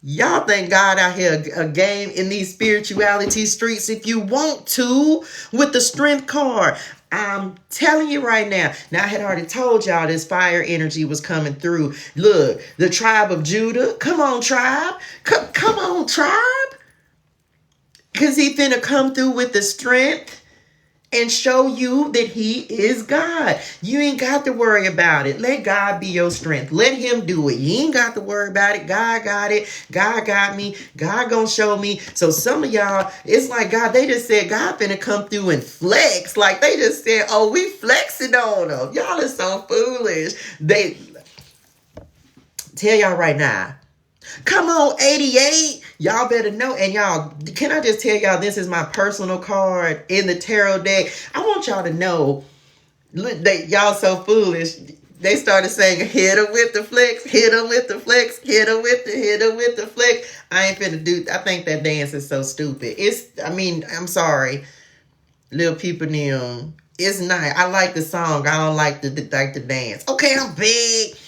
Y'all thank God out here a game in these spirituality streets if you want to with the strength card. I'm telling you right now. Now, I had already told y'all this fire energy was coming through. Look, the tribe of Judah. Come on, tribe. Come on, tribe. Because he finna come through with the strength and show you that he is God. You ain't got to worry about it. Let God be your strength. Let him do it. You ain't got to worry about it. God got it. God got me. God gonna show me. So some of y'all, it's like God, they just said God finna come through and flex. Like they just said, oh, we flexing on them. Y'all are so foolish. They tell y'all right now. Come on, 88. Y'all better know. And y'all, can I just tell y'all, this is my personal card in the tarot deck. I want y'all to know, y'all so foolish. They started saying, hit them with the flex, hit them with the flex, hit them with the flex. I ain't finna do, I think that dance is so stupid. I'm sorry. Little people knew. It's nice. I like the song. I don't like the dance. Okay, I'm big.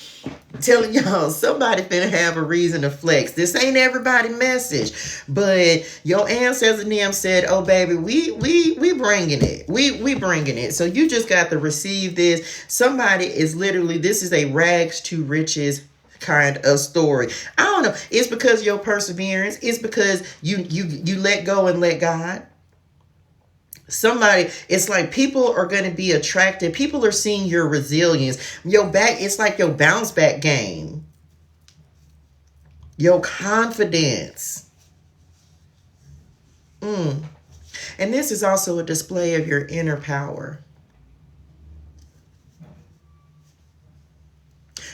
Telling y'all, somebody finna have a reason to flex. This ain't everybody message, but your ancestors and them said, "Oh baby, we bringing it. We bringing it." So you just got to receive this. Somebody is literally. This is a rags to riches kind of story. I don't know. It's because of your perseverance. It's because you let go and let God. Somebody, it's like people are going to be attracted. People are seeing your resilience. It's like your bounce back game. Your confidence. And this is also a display of your inner power.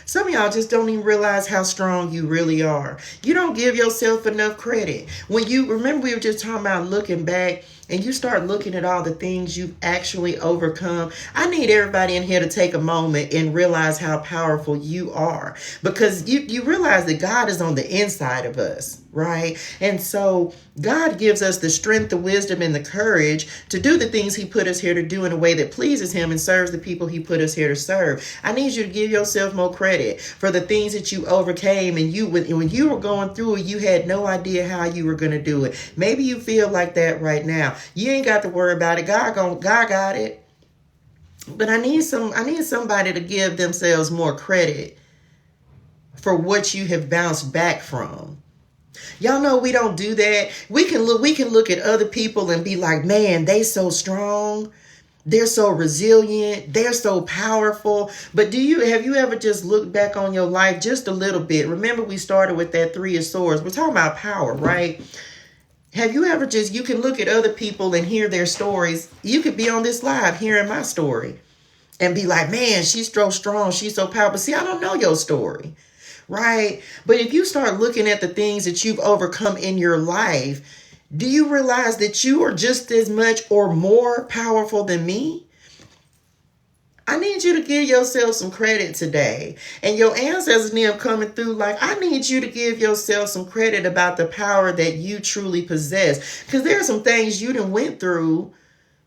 Some of y'all just don't even realize how strong you really are. You don't give yourself enough credit. When you remember, we were just talking about looking back and you start looking at all the things you've actually overcome. I need everybody in here to take a moment and realize how powerful you are, because you realize that God is on the inside of us, right? And so God gives us the strength, the wisdom, and the courage to do the things he put us here to do in a way that pleases him and serves the people he put us here to serve. I need you to give yourself more credit for the things that you overcame, and when you were going through it, you had no idea how you were going to do it. Maybe you feel like that right now. You ain't got to worry about it. God got it. But I need somebody to give themselves more credit for what you have bounced back from. Y'all know we don't do that. We can look at other people and be like, man, they so strong. They're so resilient. They're so powerful. But have you ever just looked back on your life just a little bit? Remember, we started with that 3 of Swords. We're talking about power, right? Have you ever you can look at other people and hear their stories. You could be on this live hearing my story and be like, man, she's so strong. She's so powerful. See, I don't know your story, right? But if you start looking at the things that you've overcome in your life, do you realize that you are just as much or more powerful than me? I need you to give yourself some credit today. And your ancestors and them coming through, like, I need you to give yourself some credit about the power that you truly possess. Because there are some things you done went through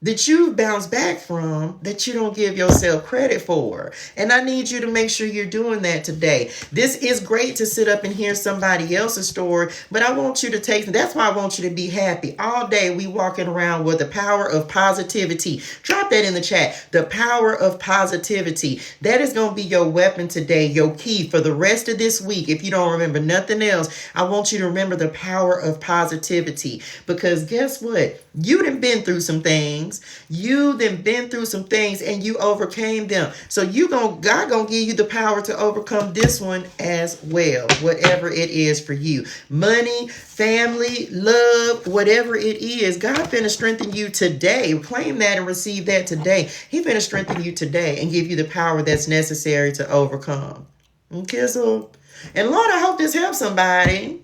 that you've bounced back from that you don't give yourself credit for. And I need you to make sure you're doing that today. This is great to sit up and hear somebody else's story, but I want you to that's why I want you to be happy. All day we walking around with the power of positivity. Drop that in the chat. The power of positivity. That is going to be your weapon today, your key for the rest of this week. If you don't remember nothing else, I want you to remember the power of positivity, because guess what? You done been through some things. things. You then been through some things and you overcame them. So God gonna give you the power to overcome this one as well, whatever it is for you. Money, family, love, whatever it is, God finna strengthen you today. Claim that and receive that today. He finna strengthen you today and give you the power that's necessary to overcome. Okay, so, and Lord, I hope this helps somebody.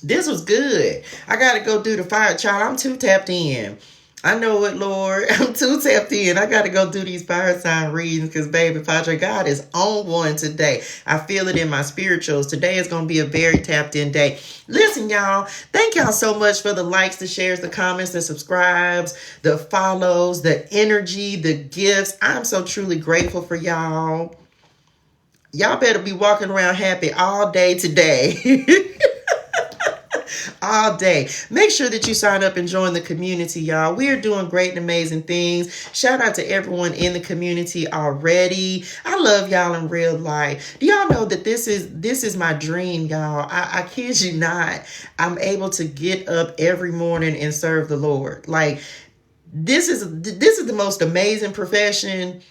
This was good. I gotta go do the fire, child. I'm too tapped in. I know it, Lord. I'm too tapped in. I got to go do these fire sign readings because, baby, Padre, God is on one today. I feel it in my spirituals. Today is going to be a very tapped in day. Listen, y'all, thank y'all so much for the likes, the shares, the comments, the subscribes, the follows, the energy, the gifts. I'm so truly grateful for y'all. Y'all better be walking around happy all day today. All day. Make sure that you sign up and join the community, y'all. We are doing great and amazing things. Shout out to everyone in the community already. I love y'all in real life. Do y'all know that this is my dream, y'all? I kid you not. I'm able to get up every morning and serve the Lord. Like, this is the most amazing profession.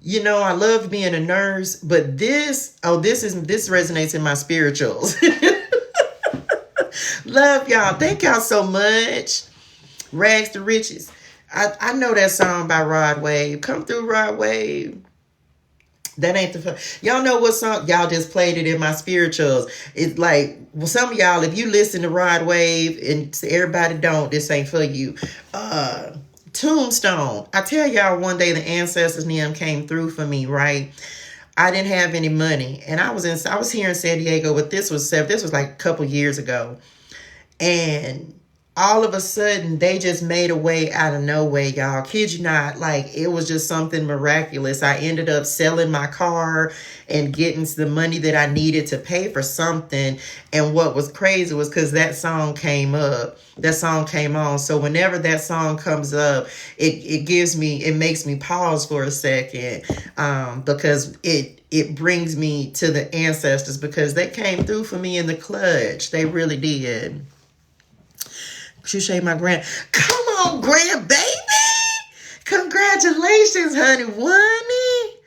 You know, I love being a nurse, but this resonates in my spirituals. Love y'all. Thank y'all so much. Rags to Riches. I know that song by Rod Wave. Come through, Rod Wave. That ain't the fun. Y'all know what song? Y'all just played it in my spirituals. It's like, well, some of y'all, if you listen to Rod Wave and everybody don't, this ain't for you. Tombstone. I tell y'all, one day the ancestors and them came through for me, right? I didn't have any money, and I was here in San Diego, but this was like a couple years ago. And all of a sudden, they just made a way out of nowhere, y'all. Kid you not, like, it was just something miraculous. I ended up selling my car and getting the money that I needed to pay for something. And what was crazy was because that song came up. That song came on. So whenever that song comes up, it makes me pause for a second, because it brings me to the ancestors, because they came through for me in the clutch. They really did. ToShae, my come on, grandbaby. Congratulations, honey. Wonnie.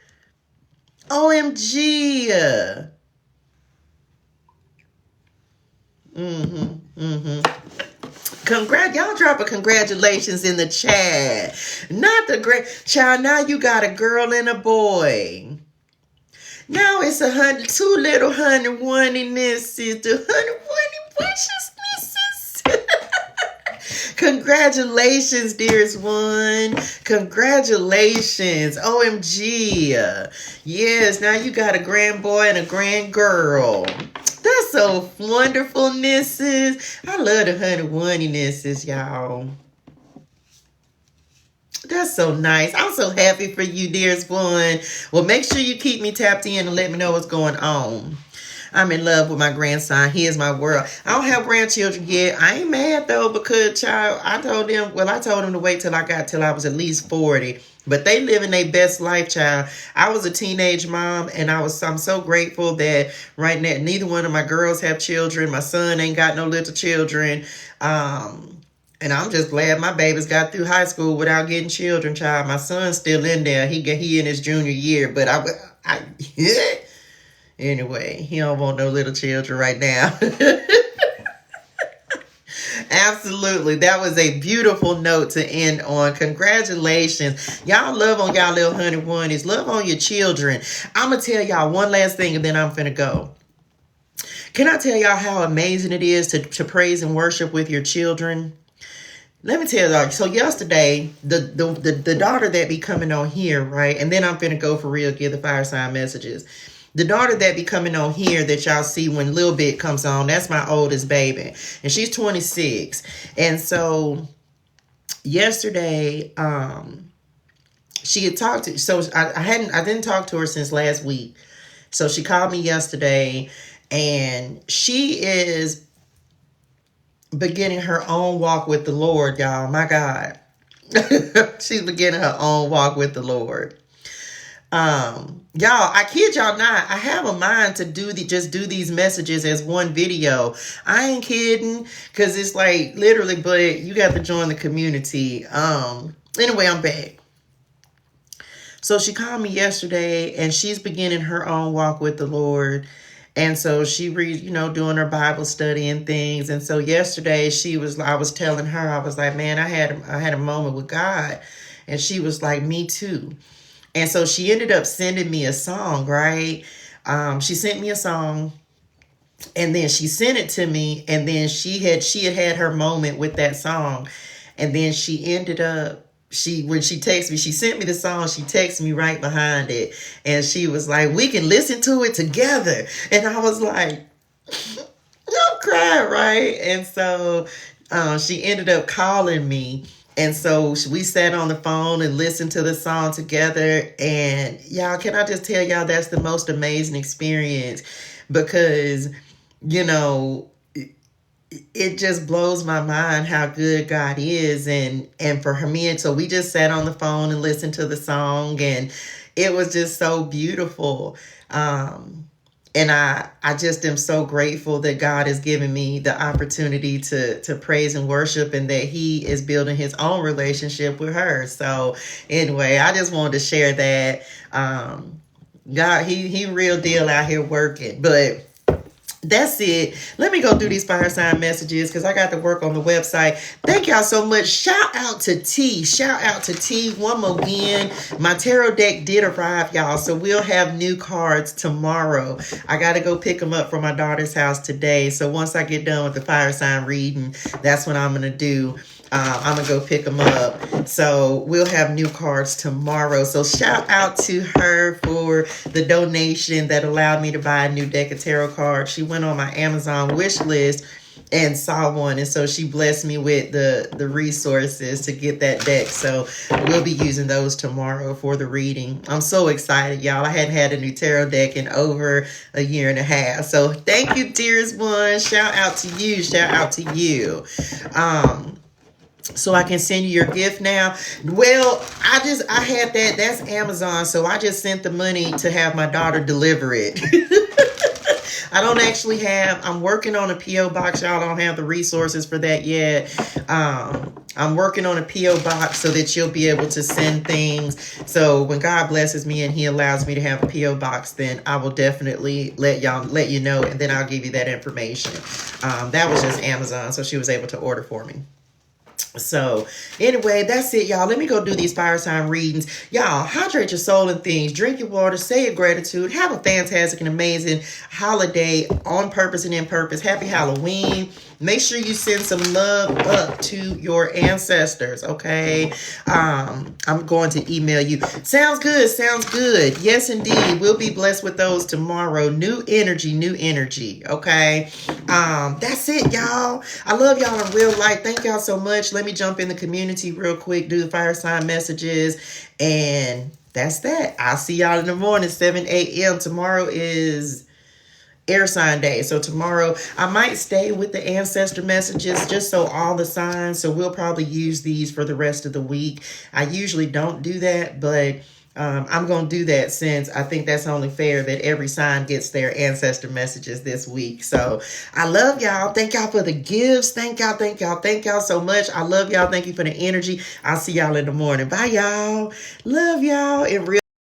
OMG. Y'all drop a congratulations in the chat. Not the great child. Now you got a girl and a boy. Now it's 2 little honey Oneienesses. The honey Onie precious misses. Congratulations, dearest one. Congratulations. OMG. Yes, now you got a grand boy and a grand girl. That's so wonderful, Nisses. I love the honey Onienesses, y'all. That's so nice. I'm so happy for you, dearest one. Well, make sure you keep me tapped in and let me know what's going on. I'm in love with my grandson. He is my world. I don't have grandchildren yet. I ain't mad though, because child, I told them to wait till I was at least 40. But they living their best life, child. I was a teenage mom, and I'm so grateful that right now neither one of my girls have children. My son ain't got no little children. And I'm just glad my babies got through high school without getting children, child. My son's still in there. He in his junior year, but anyway, he don't want no little children right now. Absolutely. That was a beautiful note to end on. Congratulations. Y'all love on y'all little honey oneties. Love on your children. I'm going to tell y'all one last thing, and then I'm finna go. Can I tell y'all how amazing it is to praise and worship with your children? Let me tell y'all. So yesterday, the daughter that be coming on here, right? And then I'm finna go for real, give the fire sign messages. The daughter that be coming on here that y'all see when Lil Bit comes on, that's my oldest baby. And she's 26. And so yesterday, she had talked to, so I didn't talk to her since last week. So she called me yesterday, and she is beginning her own walk with the Lord, y'all. My God. She's beginning her own walk with the Lord. Y'all, I kid y'all not, I have a mind to just do these messages as one video. I ain't kidding, because it's like literally, but you got to join the community. Anyway, I'm back. So she called me yesterday, and she's beginning her own walk with the Lord. And so she reads, doing her Bible study and things. And so yesterday I was telling her, I was like, man, I had a moment with God. And she was like, me too. And so she ended up sending me a song, right? She sent me a song, and then she sent it to me, and then she had her moment with that song. And then she ended up, when she texted me, she sent me the song, she texted me right behind it, and she was like, we can listen to it together. And I was like, I'm crying, right? And so she ended up calling me. And so we sat on the phone and listened to the song together. And y'all, can I just tell y'all, that's the most amazing experience, because, it just blows my mind how good God is. And for me, and so we just sat on the phone and listened to the song, and it was just so beautiful. And I just am so grateful that God has given me the opportunity to praise and worship, and that he is building his own relationship with her. So anyway, I just wanted to share that. God, he real deal out here working. But that's it. Let me go through these fire sign messages, because I got to work on the website. Thank y'all so much. Shout out to T. Shout out to T one more again. My tarot deck did arrive, y'all. So we'll have new cards tomorrow. I got to go pick them up from my daughter's house today. So once I get done with the fire sign reading, that's what I'm going to do. I'm going to go pick them up. So we'll have new cards tomorrow. So shout out to her for the donation that allowed me to buy a new deck of tarot cards. She went on my Amazon wish list and saw one. And so she blessed me with the resources to get that deck. So we'll be using those tomorrow for the reading. I'm so excited, y'all. I hadn't had a new tarot deck in over a year and a half. So thank you, dearest one. Shout out to you. Shout out to you. So I can send you your gift now. Well, I had that. That's Amazon. So I just sent the money to have my daughter deliver it. I don't actually I'm working on a P.O. box. Y'all, don't have the resources for that yet. I'm working on a P.O. box so that you'll be able to send things. So when God blesses me and he allows me to have a P.O. box, then I will definitely let you know, and then I'll give you that information. That was just Amazon. So she was able to order for me. So anyway, that's it, y'all. Let me go do these fire sign readings. Y'all, hydrate your soul and things. Drink your water. Say your gratitude. Have a fantastic and amazing holiday on purpose and in purpose. Happy Halloween. Make sure you send some love up to your ancestors, okay? I'm going to email you. Sounds good. Sounds good. Yes, indeed. We'll be blessed with those tomorrow. New energy, okay? That's it, y'all. I love y'all in real life. Thank y'all so much. Let me jump in the community real quick, do the fire sign messages, and that's that. I'll see y'all in the morning, 7 a.m. Tomorrow is air sign day. So tomorrow I might stay with the ancestor messages just so all the signs. So we'll probably use these for the rest of the week. I usually don't do that, but I'm going to do that since I think that's only fair that every sign gets their ancestor messages this week. So I love y'all. Thank y'all for the gifts. Thank y'all so much. I love y'all. Thank you for the energy. I'll see y'all in the morning. Bye, y'all. Love y'all. In real